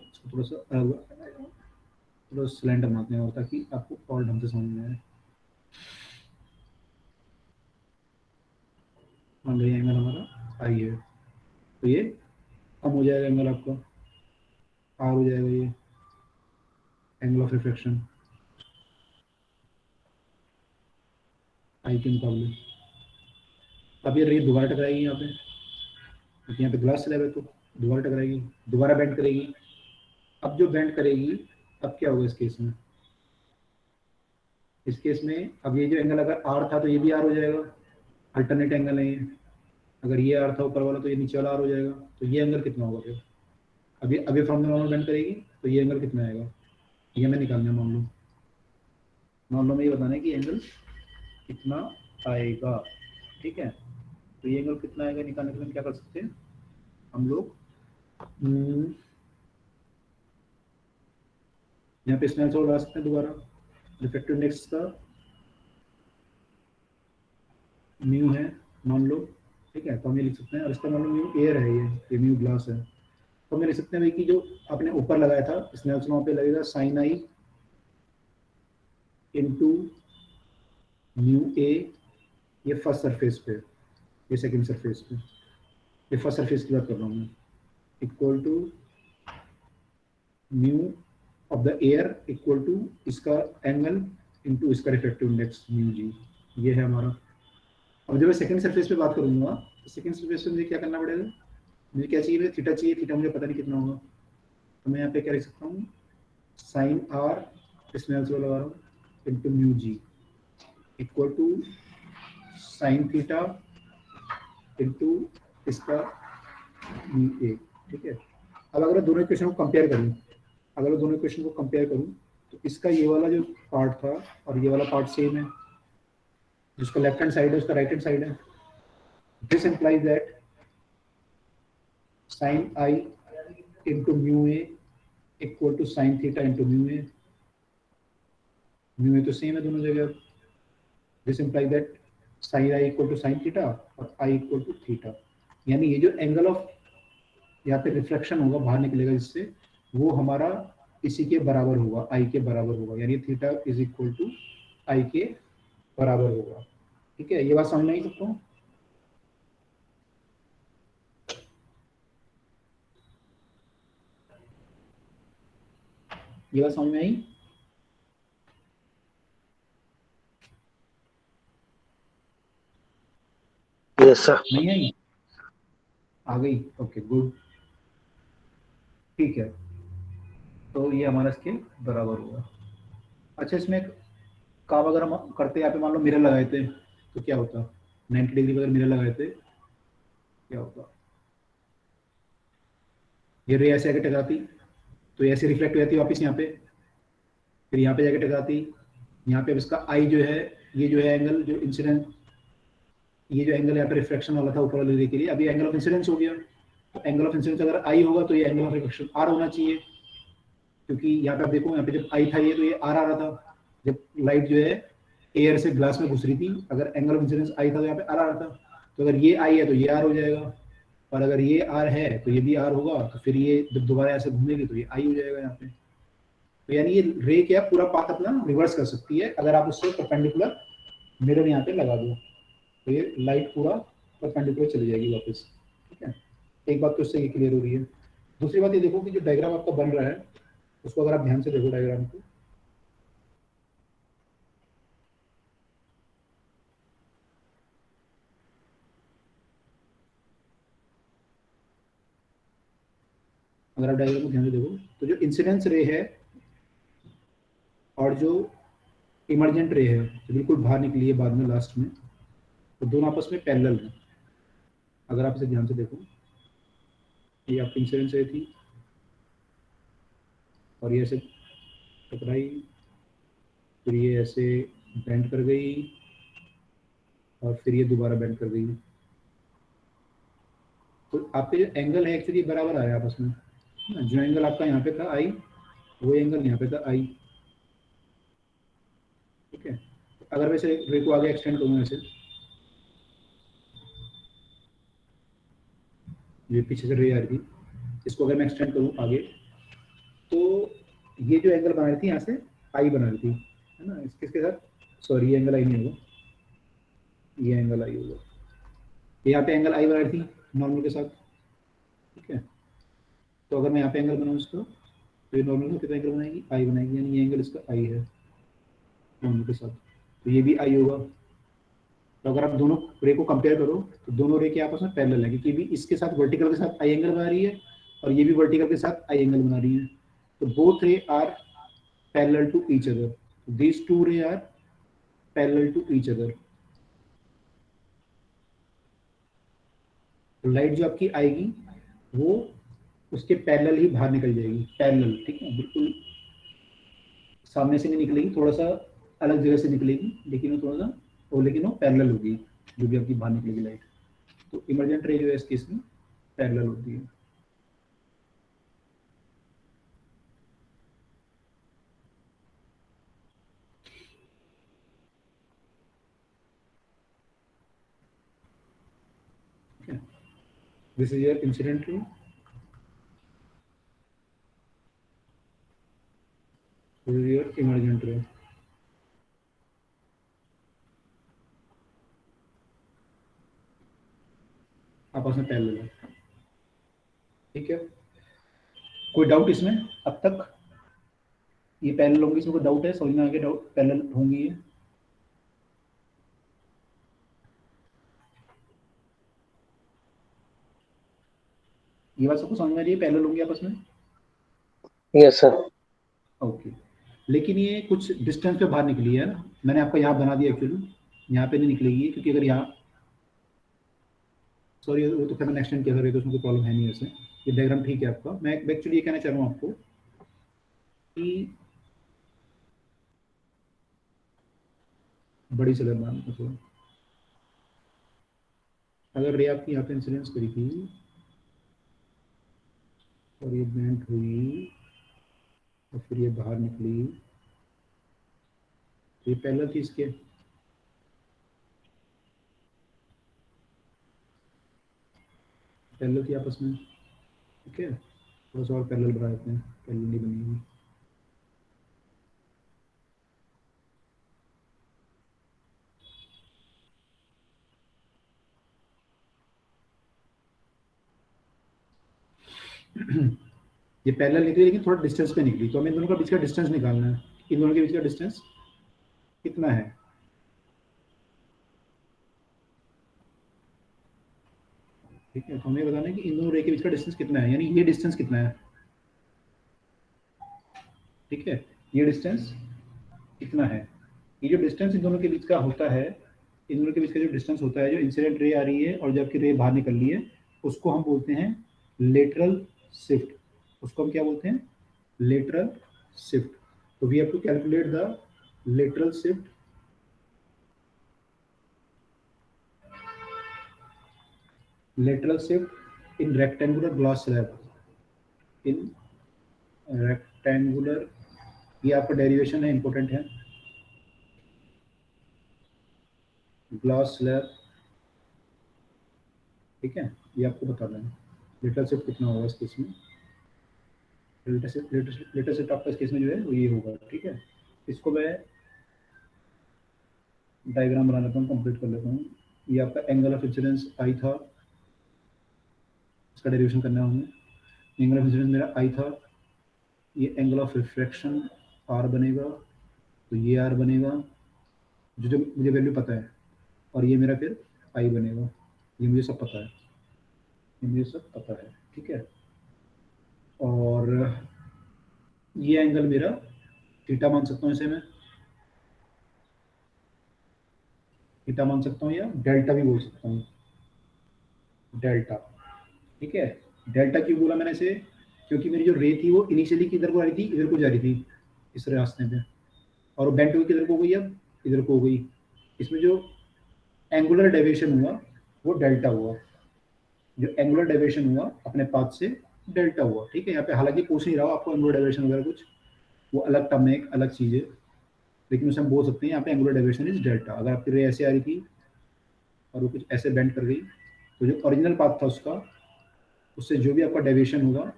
[SPEAKER 1] इसको थोड़ा स्लैंट बनाते हैं और ताकि आपको और ढंग से समझ में आए। मान लो ये एंगल हमारा आई है, तो ये कम हो जाएगा एंगल आपका, आर हो जाएगा ये एंगल ऑफ रिफ्रैक्शन आई के मुकाबले। अब ये रे दोबारा टकराएगी यहाँ पे, क्योंकि यहाँ पे ग्लास स्लैब है तो दोबारा टकराएगी, दोबारा बेंड करेगी। अब जो बेंड करेगी अब क्या होगा इस केस में? इस केस में अब ये जो एंगल अगर आर था तो ये भी आर हो जाएगा, अल्टरनेट एंगल है ये। अगर ये आर था ऊपर वाला तो ये नीचे वाला आर हो जाएगा, तो ये एंगल कितना होगा फिर? अभी फ्रॉम द नॉर्मल बेंड करेगी तो ये एंगल कितना आएगा, ये हमें निकालना है। मान लो में ये बताना है कि एंगल कितना आएगा। ठीक है, तो ये एंगल कितना आएगा निकालने के लिए हम क्या कर सकते हैं, हम लोग यहाँ पे स्नेल्स लॉ लगा सकते हैं दोबारा। रिफ्रैक्टिव इंडेक्स का म्यू है मान लो, ठीक है, तो हम ये लिख सकते हैं। और इसका मान लो म्यू एयर है, ये म्यू ग्लास है, तो हम लिख सकते हैं भाई कि जो आपने ऊपर लगाया था स्नेल्स लॉ पे लगेगा साइन आई इंटू म्यू ए, ये फर्स्ट सरफेस पे, ये सेकंड सरफेस पे, ये फर्स्ट सरफेस की बात कर रहा हूँ मैं, equal to mu of the air equal to इसका एंगल इनटू इसका रिफ्रैक्टिव इंडेक्स म्यू जी, ये है हमारा। अब जब मैं सेकंड सरफेस पे बात करूंगा तो सेकंड सरफेस पे मुझे क्या करना पड़ेगा, मुझे क्या चाहिए, थीटा चाहिए, थीटा मुझे पता नहीं कितना होगा, तो मैं यहाँ पे क्या लिख सकता हूँ, साइन आर, इसमें आंसर लगा रहा हूँ, into mu g equal to sine theta into इसका म्यू ए। ठीक है, अब अगर मैं दोनों इक्वेशन को कंपेयर करूँ, अगर मैं दोनों इक्वेशन को कंपेयर करूँ तो इसका ये वाला जो पार्ट था और ये वाला पार्ट सेम है, जिसका लेफ्ट हैंड साइड है उसका राइट हैंड साइड है। This implies that sine I into mu A equal to sine theta into mu A. Mu A तो सेम है दोनों जगह। This implies that sine I equal to sine theta और आई इक्वल टू थीटा, यानी ये जो एंगल ऑफ यहाँ पे रिफ्लेक्शन होगा बाहर निकलेगा इससे, वो हमारा इसी के बराबर होगा, आई के बराबर होगा, यानी थीटा इज इक्वल टू आई के बराबर होगा। ठीक है, ये बात समझ में आई सबको? ये बात समझ में आई?
[SPEAKER 5] Yes sir.
[SPEAKER 1] नहीं आई? आ गई? Okay good. ठीक है, तो ये हमारा इसके बराबर होगा। अच्छा, इसमें एक काम अगर हम करते यहाँ पे मान लो मिरर लगाए थे तो क्या होता, 90 डिग्री पर अगर मिरर लगाए थे क्या होता, ये रे ऐसे आके टकराती तो ये ऐसे रिफ्लेक्ट हो जाती वापस यहाँ पे, फिर यहाँ पे जाके टकराती, यहाँ पे अब इसका आई जो है, ये जो है एंगल जो इंसिडेंट, ये जो एंगल यहाँ पे रिफ्लेक्शन वाला था ऊपर वाले रे के लिए, अभी एंगल ऑफ इंसिडेंस हो गया। तो एंगल ऑफ इंसिडेंस अगर आई होगा तो ये एंगल ऑफ रिफ्लेक्शन आर होना चाहिए, क्योंकि यहाँ पे आप देखो, यहाँ पे जब आई था ये तो ये आर आ रहा था, जब लाइट जो है एयर से ग्लास में घुस रही थी, अगर एंगल ऑफ इंसिडेंस आई था तो यहाँ पे आर आ रहा था। तो अगर ये आई है तो ये आर हो जाएगा, और अगर ये आर है तो ये भी आर होगा, तो फिर ये जब दोबारा ऐसे घूमेगी तो ये आई हो जाएगा यहाँ पे। तो यानी ये रे क्या पूरा पाथ अपना रिवर्स कर सकती है अगर आप उससे परपेंडिकुलर मिरर यहाँ पे लगा दो, तो ये लाइट पूरा परपेंडिकुलर चली जाएगी वापस। ठीक है, एक बात तो इससे ये क्लियर हो रही है। दूसरी बात ये देखो कि जो डायग्राम आपका बन रहा है उसको अगर आप ध्यान से देखो डायग्राम को, अगर आप डायग्राम को ध्यान से देखो तो जो इंसिडेंस रे है और जो इमर्जेंट रे है जो बिल्कुल बाहर निकली है बाद में लास्ट में, तो दोनों आपस में पैरेलल है। अगर आप इसे ध्यान से देखो, ये आपकी इंसिडेंस रे थी और ये ऐसे टकराई, फिर ये ऐसे बेंड कर गई और फिर ये दोबारा बेंड कर गई, तो आपके जो एंगल है एक्चुअली बराबर आया आपस में। जो एंगल आपका यहाँ पे था आई, वो एंगल यहाँ पे था आई। ठीक है, अगर वैसे रे को आगे एक्सटेंड करूँ ऐसे, ये पीछे से रे आ रही थी, इसको अगर मैं एक्सटेंड करूँ आगे, तो ये जो एंगल बना रही थी यहाँ से आई बना रही थी, है ना, इसके साथ, सॉरी ये एंगल आई नहीं होगा, ये एंगल आई होगा, यहाँ पे एंगल आई बना रही थी नॉर्मल के साथ। ठीक है, तो अगर मैं यहाँ पे एंगल बनाऊँ इसको, तो ये नॉर्मल में कितना एंगल बनाएगी, आई बनाएगी, यानी ये एंगल इसका आई है नॉर्मल के साथ, तो ये भी आई होगा। तो अगर आप दोनों रे को कंपेयर करो तो दोनों रे के आपस में पैरेलल है, क्योंकि भी इसके साथ वर्टिकल के साथ आई एंगल बना रही है और ये भी वर्टिकल के साथ आई एंगल बना रही है, तो both ray are parallel to each other, these two ray are parallel to each other. तो लाइट जो आपकी आएगी वो उसके पैरेलल ही बाहर निकल जाएगी, पैरेलल। ठीक है, बिल्कुल सामने से नहीं निकलेगी, थोड़ा सा अलग जगह से निकलेगी, लेकिन वो थोड़ा सा लेकिन वो पैरेलल होगी जो भी आपकी बाहर निकलेगी लाइट। तो इमर्जेंट रे जो है इस केस में पैरेलल होती है। This is your incident ray, this is your emergent रे। आपस में पैरेलल है। ठीक है, कोई डाउट इसमें अब तक? ये पैरेलल होंगी, इसमें कोई डाउट है? समझ में आ गया? डाउट पैरेलल होंगी ये बात सबको समझ में आ रही है? पैरेलल होंगी आपस में?
[SPEAKER 5] Yes sir.
[SPEAKER 1] ओके, लेकिन ये कुछ डिस्टेंस पे बाहर निकली है ना, मैंने आपका यहाँ बना दिया एक्चुअली, यहाँ पे नहीं निकलेगी क्योंकि अगर यहाँ, सॉरी वो तो फिर मैंने एक्सटेंड किया था, तो उसमें कोई प्रॉब्लम है नहीं वैसे, ये डायग्राम ठीक है आपका। मैं एक्चुअली ये कहना चाह रहा हूँ आपको कि बड़ी स्लैब मान मतलब अगर रे आपकी यहाँ पे इंसिडेंस करी थी और ये बेंट हुई और फिर ये बाहर निकली, तो ये पैरेलल थी इसके, पैरेलल थी आपस में, ठीक है। थोड़ा सा और पैरेलल बना देते हैं, पैरेलल नहीं बनी हुई। ये पैरेलल निकली लेकिन थोड़ा डिस्टेंस पे निकली, तो हमें इन दोनों का बीच का डिस्टेंस निकालना है। इन दोनों के बीच का डिस्टेंस कितना है? ठीक है, तो हमें बताना है कि इन दोनों रे के बीच का डिस्टेंस कितना है, यानी ये डिस्टेंस कितना है, ठीक है, ये डिस्टेंस कितना है। ये जो डिस्टेंस इन दोनों के बीच का होता है, इन दोनों के बीच का जो डिस्टेंस होता है, जो इंसिडेंट रे आ रही है और जबकि रे बाहर निकल रही है, उसको हम बोलते हैं लेटरल शिफ्ट। उसको हम क्या बोलते हैं? Lateral shift. तो we have to calculate the lateral shift in rectangular glass slab, in rectangular, ये आपका डेरिवेशन है, इंपॉर्टेंट है, ग्लास स्लैब, ठीक है, ये आपको बताना है लेटरल शिफ्ट कितना होगा इस केस में। लेटरल शिफ्ट आपका इस केस में जो है वो ये होगा, ठीक है। इसको मैं डायग्राम बना लेता हूँ, कंप्लीट कर लेता हूँ। ये आपका एंगल ऑफ इंसिडेंस आई था, इसका डेरिवेशन करना है हमें। एंगल ऑफ इंसिडेंस मेरा आई था, ये एंगल ऑफ रिफ्रैक्शन आर बनेगा, तो ये आर बनेगा जो मुझे वैल्यू पता है, और ये मेरा फिर आई बनेगा, ये मुझे सब पता है, ये मुझे सब पता है, ठीक है। और ये एंगल मेरा थीटा मान सकता हूँ, इसे मैं थीटा मान सकता हूँ या डेल्टा भी बोल सकता हूँ, डेल्टा, ठीक है। डेल्टा क्यों बोला मैंने इसे? क्योंकि मेरी जो रे थी वो इनिशियली किधर को आ रही थी, इधर को जा रही थी इस रास्ते पे, और वो बेंट हुई किधर को हो गई, अब इधर को हो गई। इसमें जो एंगुलर डेविएशन हुआ वो डेल्टा हुआ, जो एंगुलर डेविएशन हुआ अपने पाथ से डेल्टा हुआ, ठीक है। यहाँ पे हालांकि पूछ नहीं रहा हूँ आपको एंगुलर डेविएशन वगैरह कुछ, वो अलग टर्म है, एक अलग चीज़ है, लेकिन उसे हम बोल सकते हैं यहाँ पे एंगुलर डेविएशन इज डेल्टा। अगर आपकी रे ऐसे आ रही थी और वो कुछ ऐसे बेंड कर गई, तो जो ओरिजिनल पाथ था उसका, उससे जो भी आपका डेविएशन होगा,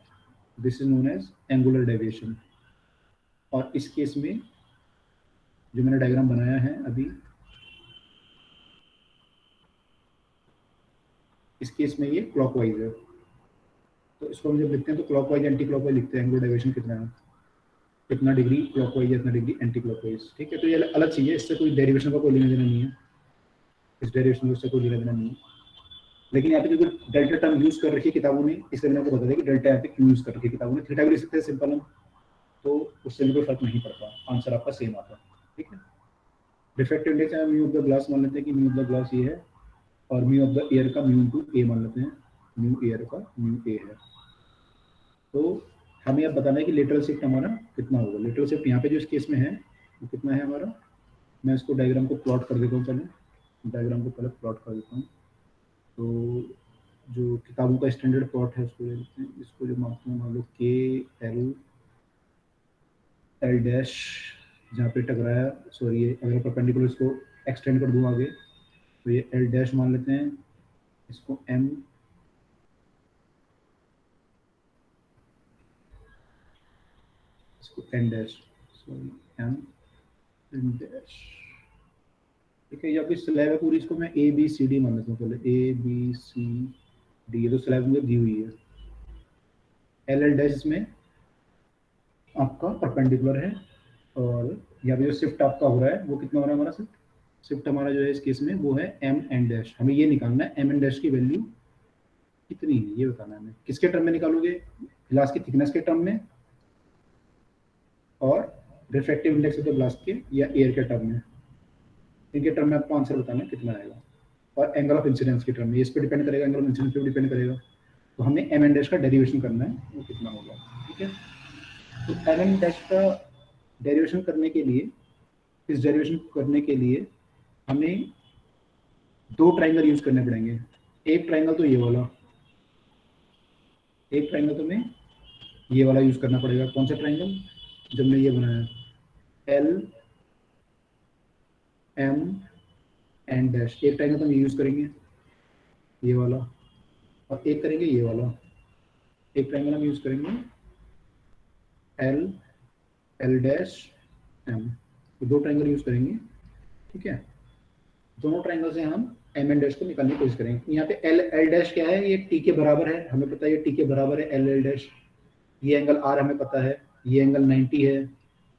[SPEAKER 1] this is known as angular deviation. और इस केस में जो मैंने डायग्राम बनाया है अभी, इस केस में ये क्लॉकवाइज है, तो इसको हम जब लिखते हैं तो क्लॉकवाइज एंटी क्लॉकवाइज लिखते हैं, एंगुलर डेविएशन कितना है, कितना डिग्री क्लॉकवाइज, इतना डिग्री एंटी क्लॉकवाइज, ठीक है। तो ये अलग चीज़ है, इससे कोई डेरिवेशन का कोई लेना देना नहीं है, इस डेरिवेशन से कोई लेना देना नहीं है। लेकिन यहाँ पे जो डेल्टा टर्म यूज कर रखी है किताबों ने, इसलिए मैंने आपको बता दिया कि डेल्टा यहाँ पे क्यों यूज कर रखी है किताबों ने। थीटा भी लिख सकते हैं सिंपल हम, तो उससे भी कोई फर्क नहीं पड़ता, आंसर आपका सेम आता है, ठीक है। Refractive index mu of the glass मान लेते हैं कि म्यू ऑफ द ग्लास ये है, और म्यू ऑफ द एयर का म्यू इनटू ए मान लेते हैं, म्यू एयर का म्यू ए है। तो हमें अब बताना है कि लेटरल शिफ्ट हमारा कितना होगा। लेटरल शिफ्ट यहाँ पे जो इस केस में है वो कितना है हमारा, मैं इसको डायग्राम को प्लॉट कर देता हूँ, पहले डायग्राम को पहले प्लॉट कर देता हूँ। तो जो किताबों का स्टैंडर्ड प्लॉट है उसको ले लेते हैं, इसको जो मापते हैं मान लो के एल डैश, जहाँ पे टकराया, सॉरी ये अगर परपेंडिकुलर इसको एक्सटेंड कर दूँ आगे, तो ये एल डैश मान लेते हैं, इसको एम, इसको n dash, sorry m n dash, ठीक है। ये आपकी स्लैब है पूरी, इसको मैं ए बी सी डी मान लेता हूँ पहले, ए बी सी डी, ये तो स्लैब मुझे दी हुई है। एल एल डैश इसमें आपका परपेंडिकुलर है और यहाँ पे जो शिफ्ट आपका हो रहा है वो कितना हो रहा है हमारा शिफ्ट हमारा जो है इस केस में वो है एम एन डैश। हमें ये निकालना है एम एन डैश की वैल्यू कितनी है ये बताना है हमें। किसके टर्म में निकालोगे? ग्लास की थिकनेस के टर्म में और refractive index of the glass के या एयर के टर्म में। इनके टर्म में आपको आंसर बताना है कितना आएगा। और एंगल ऑफ इंसिडेंस के टर्म में, इस पर डिपेंड करेगा, एंगल ऑफ इंसिडेंस पे डिपेंड करेगा। तो हमें एम एन डैश का डेरिवेशन करना है वो कितना होगा। ठीक है, तो एम एन डैश का डेरिवेशन करने के लिए, इस डेरिवेशन करने के लिए हमें दो ट्राइंगल यूज करने पड़ेंगे। एक ट्राइंगल तो ये वाला, एक ट्राइंगल तो हमें ये वाला यूज करना पड़ेगा। कौन सा ट्राइंगल? जब मैं ये बनाया एल एम एन डैश, एक ट्राइंगल तो हम यूज करेंगे ये वाला, और एक करेंगे ये वाला। एक ट्राइंगल हम यूज करेंगे एल एल डैश एम, तो दो ट्राइंगल यूज करेंगे। ठीक है, दोनों ट्राइंगल से हम एम एन डैश को निकालने की कोशिश करेंगे। यहाँ पे एल एल डैश क्या है? ये टी के बराबर है, हमें पता है ये टी के बराबर है एल एल डैश। ये एंगल आर हमें पता है, ये एंगल 90 है।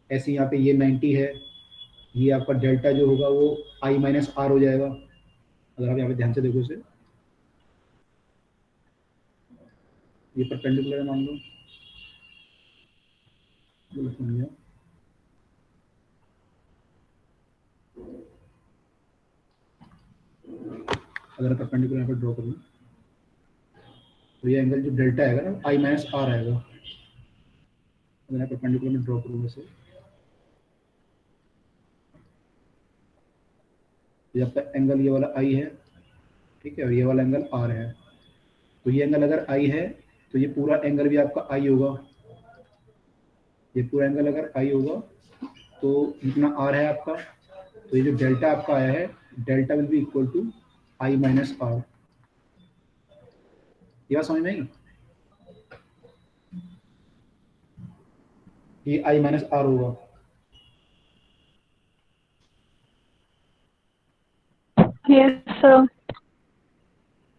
[SPEAKER 1] ऐसे यहाँ पे ये 90 है, ये आपका डेल्टा जो होगा वो आई माइनस आर हो जाएगा। अगर आप यहाँ पे ध्यान से देखो इसे, ये परपेंडिकुलर है मान लो, गलत नहीं है। अगर परपेंडिकुलर यहाँ पर ड्रॉ करूँ तो ये एंगल जो डेल्टा आएगा ना आई माइनस आर आएगा। अगर मैं परपेंडिकुलर में ड्रॉ करूँ वैसे, ये आपका एंगल ये वाला आई है, ठीक है, और ये वाला एंगल आर है। तो ये एंगल अगर आई है तो ये पूरा एंगल भी आपका आई होगा। ये पूरा एंगल अगर आई होगा तो जितना आर है आपका, तो ये जो डेल्टा आपका आया है, delta will be equal to i minus r. ये बात समझ में आई? ये आई माइनस आर होगा।
[SPEAKER 3] Yes, sir.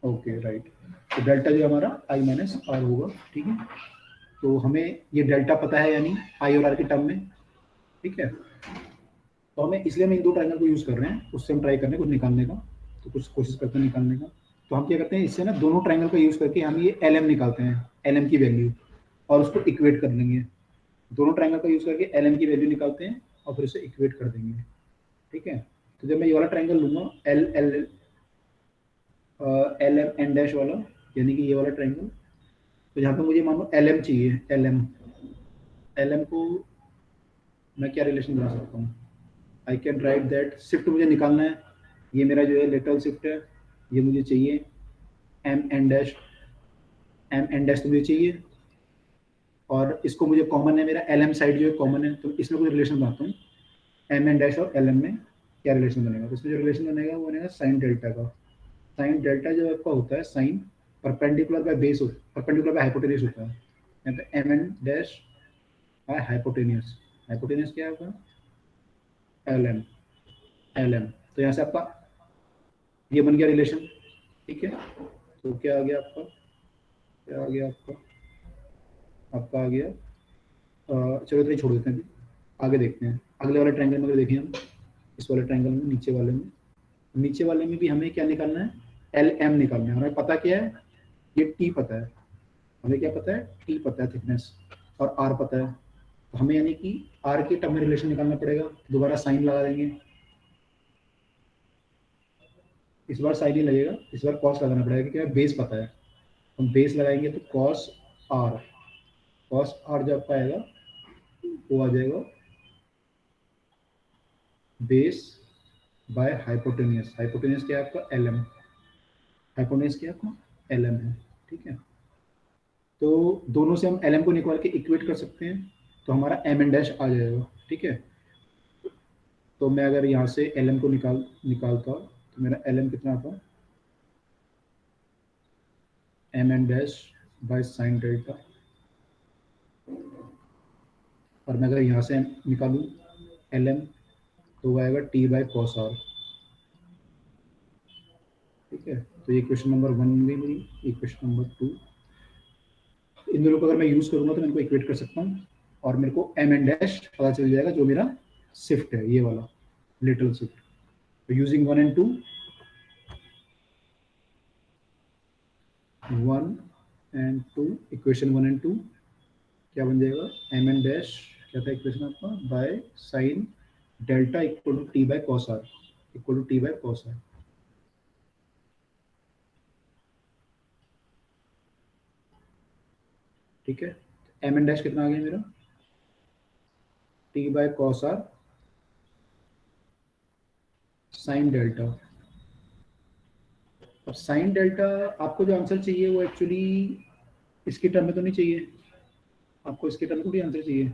[SPEAKER 1] ओके राइट, तो डेल्टा जो हमारा आई माइनस आर होगा। ठीक है, तो हमें ये डेल्टा पता है यानी आई और आर के टर्म में। ठीक है, तो हमें इसलिए हम इन दो ट्रायंगल को यूज कर रहे हैं, उससे हम ट्राई कर रहे हैं कुछ निकालने का, तो कुछ कोशिश करते हैं निकालने का। तो हम क्या करते हैं, इससे ना दोनों ट्रायंगल का यूज करके हम ये एल एम निकालते हैं, एल एम की वैल्यू, और उसको इक्वेट कर लेंगे। दोनों ट्रायंगल का यूज करके एल एम की वैल्यू निकालते हैं और फिर उसे इक्वेट कर देंगे। ठीक है, तो जब मैं ये वाला ट्रायंगल लूंगा l l l m n dash वाला, यानी कि ये वाला ट्रायंगल, तो यहाँ पे मुझे मान लो एल एम चाहिए। एल एम को मैं क्या रिलेशन बना सकता हूँ? I can write that, shift मुझे निकालना है, ये मेरा जो है लेटरल शिफ्ट है, ये मुझे चाहिए m n dash, m n dash तो मुझे चाहिए, और इसको मुझे कॉमन है, मेरा एल एम साइड जो है कॉमन है, तो इसमें कुछ रिलेशन बनाता हूँ। एम एन डैश और एल एम में क्या रिलेशन बनेगा? तो इसमें जो रिलेशन बनेगा वो बनेगा साइन डेल्टा का। साइन डेल्टा जो आपका होता है sine perpendicular by base, perpendicular by hypotenuse होता है। यहाँ पे m n dash by hypotenuse, hypotenuse क्या है आपका? L m, l m. तो यहाँ से आपका ये बन गया रिलेशन। ठीक है, तो क्या आ गया आपका, क्या आ गया आपका? आपका आ गया चलो इतना ही छोड़ देते हैं, आगे देखते हैं। अगले वाले ट्रायंगल में अगर देखें हम, इस वाले ट्रायंगल में, नीचे वाले में भी हमें क्या निकालना है? एल एम निकालना है। हमें पता क्या है? ये टी पता है, हमें क्या पता है? टी पता है थिकनेस, और आर पता है। तो हमें यानी कि आर के टर्म में रिलेशन निकालना पड़ेगा। दोबारा साइन लगा देंगे, इस बार साइन ही लगेगा, इस बार कॉस लगाना पड़ेगा क्योंकि हमें बेस पता है। हम बेस लगाएंगे तो कॉस आर, कॉस आर जो आपका आएगा वो आ जाएगा बेस बाय हाइपोटेनियस। हाइपोटेनियस क्या है आपका? L M. हाइपोटेनियस क्या है आपका? एल एम है। ठीक है, तो दोनों से हम एल एम को निकाल के इक्वेट कर सकते हैं, तो हमारा एम एन डैश आ जाएगा। ठीक है, तो मैं अगर यहाँ से एल एम को निकालता तो मेरा एल एम कितना आता? M n dash by sine delta, और मैं अगर यहाँ से निकालूँ एल एम तो वो आएगा टी बाय कॉस आर। ठीक है, तो ये क्वेश्चन नंबर 1 भी मेरी, ये क्वेश्चन नंबर 2। इन दोनों को अगर मैं यूज़ करूँगा तो मैं इनको इक्वेट कर सकता हूँ। और मेरे को एम एन डैश पता चल जाएगा जो मेरा शिफ्ट है, ये वाला लिटल शिफ्ट। तो using 1 and 2, 1 and 2, equation 1 and 2 क्या बन जाएगा, एम एन डैश क्या था इक्वेशन आपका, by sine delta equal to t by cos r, equal to t by cos r. ठीक है, एम एन डैश कितना आ गया मेरा, t by cos r sine delta. अब साइन डेल्टा आपको जो आंसर चाहिए वो एक्चुअली इसके टर्म में तो नहीं चाहिए, आपको इसके टर्म में थोड़ी आंसर चाहिए,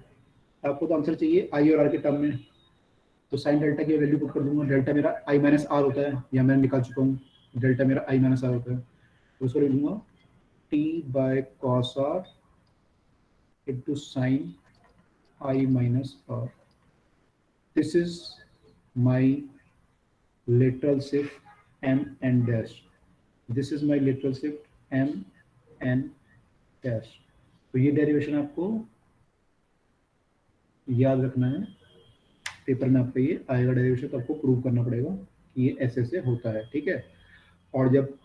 [SPEAKER 1] आपको तो आंसर चाहिए आई और आर के टर्म में। तो साइन डेल्टा की वैल्यू पुट कर दूंगा, डेल्टा मेरा आई माइनस आर होता है, या मैं निकाल चुका हूँ, डेल्टा मेरा आई माइनस आर होता है, तो उसको लिख दूंगा t by cos r into sine i minus r. This is my lateral shift m n dash, this is my lateral shift m n dash। तो ये डेरिवेशन आपको याद रखना है, पेपर में आपका ये आएगा डेरिवेशन, तो आपको प्रूव करना पड़ेगा कि ये ऐसे से होता है। ठीक है, और जब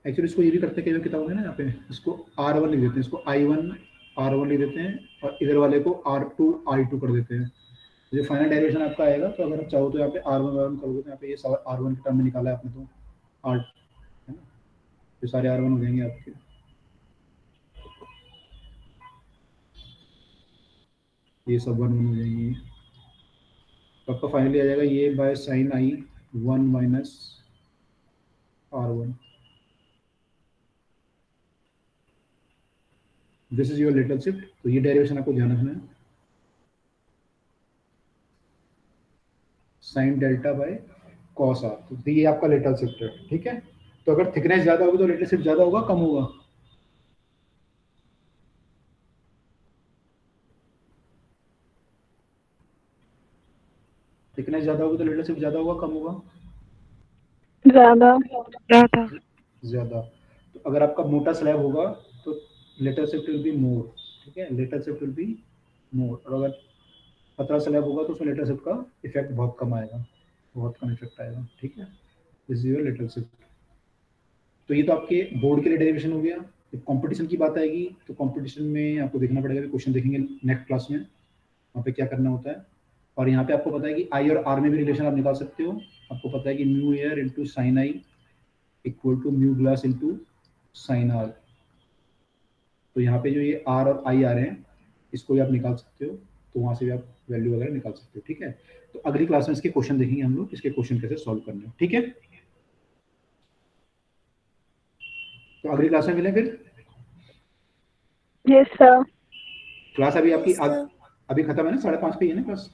[SPEAKER 1] एक्चुअली इसको ये भी करते हैं कई किताबों में ना, यहाँ पे इसको R1 लिख देते हैं, इसको I1 R1 लिख देते हैं, और इधर वाले को R2 I2 कर देते हैं। जो फाइनल डेरिवेशन आपका आएगा, तो अगर आप चाहो तो यहाँ पे R1 करोगे, तो यहाँ पे ये R1 के टर्म में निकाला है आपने, तो R है ना, ये सारे R1 हो जाएंगे आपके, ये सब 1 1 हो जाएंगे। तो आपका फाइनली आ जाएगा ये by sine i 1 minus R1। This is your little shift. तो ये डेरिवेशन आपको ध्यान रखना है, sine delta by cos r, तो ये आपका लिटल शिफ्ट है। ठीक है, तो अगर थिकनेस ज्यादा होगी तो लिटल शिफ्ट ज्यादा होगा कम होगा, थिकनेस ज्यादा होगी तो लिटल शिफ्ट ज्यादा होगा कम होगा,
[SPEAKER 2] ज्यादा।
[SPEAKER 4] ज्यादा।
[SPEAKER 1] ज्यादा। तो अगर आपका मोटा स्लैब होगा तो little shift will be more. ठीक है, little shift will be more, और अगर पतला स्लैब होगा तो उसमें लिटल शिफ्ट का इफेक्ट बहुत कम आएगा, बहुत कम इफेक्ट आएगा। ठीक है, this is your little shift. तो ये तो आपके बोर्ड के लिए डेरिवेशन हो गया। जब कंपटीशन की बात आएगी तो कंपटीशन में आपको देखना पड़ेगा, क्वेश्चन देखेंगे नेक्स्ट क्लास में, वहाँ पे क्या करना होता है। और यहाँ पे आपको पता है कि आई और आर में भी रिलेशन आप निकाल सकते हो। आपको पता है कि mu air into sine I equal to mu glass into sine r. तो यहाँ पे जो ये आर और आई आ रहे हैं, इसको भी आप निकाल सकते हो, तो वहाँ से भी आप वैल्यू वगैरह निकाल सकते हो। ठीक है, तो अगली क्लास में इसके क्वेश्चन देखेंगे हम लोग, इसके क्वेश्चन कैसे सॉल्व करने हैं। ठीक है, तो अगली क्लास में मिलें फिर।
[SPEAKER 2] Yes sir.
[SPEAKER 1] क्लास अभी आपकी
[SPEAKER 6] Yes, sir.
[SPEAKER 1] अभी खत्म है ना, 5:30 पे ही है ना class.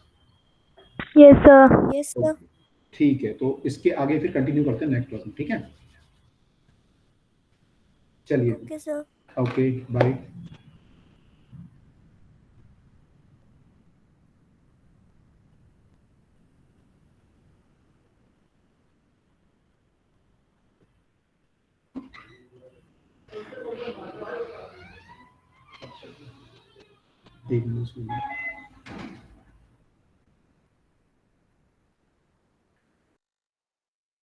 [SPEAKER 3] Yes, sir.
[SPEAKER 6] Yes, sir.
[SPEAKER 1] ठीक है, तो इसके आगे फिर कंटिन्यू करते हैं नेक्स्ट क्लास में। ठीक है, चलिए,
[SPEAKER 6] Okay, sir.
[SPEAKER 1] Okay, bye. एक मिनट।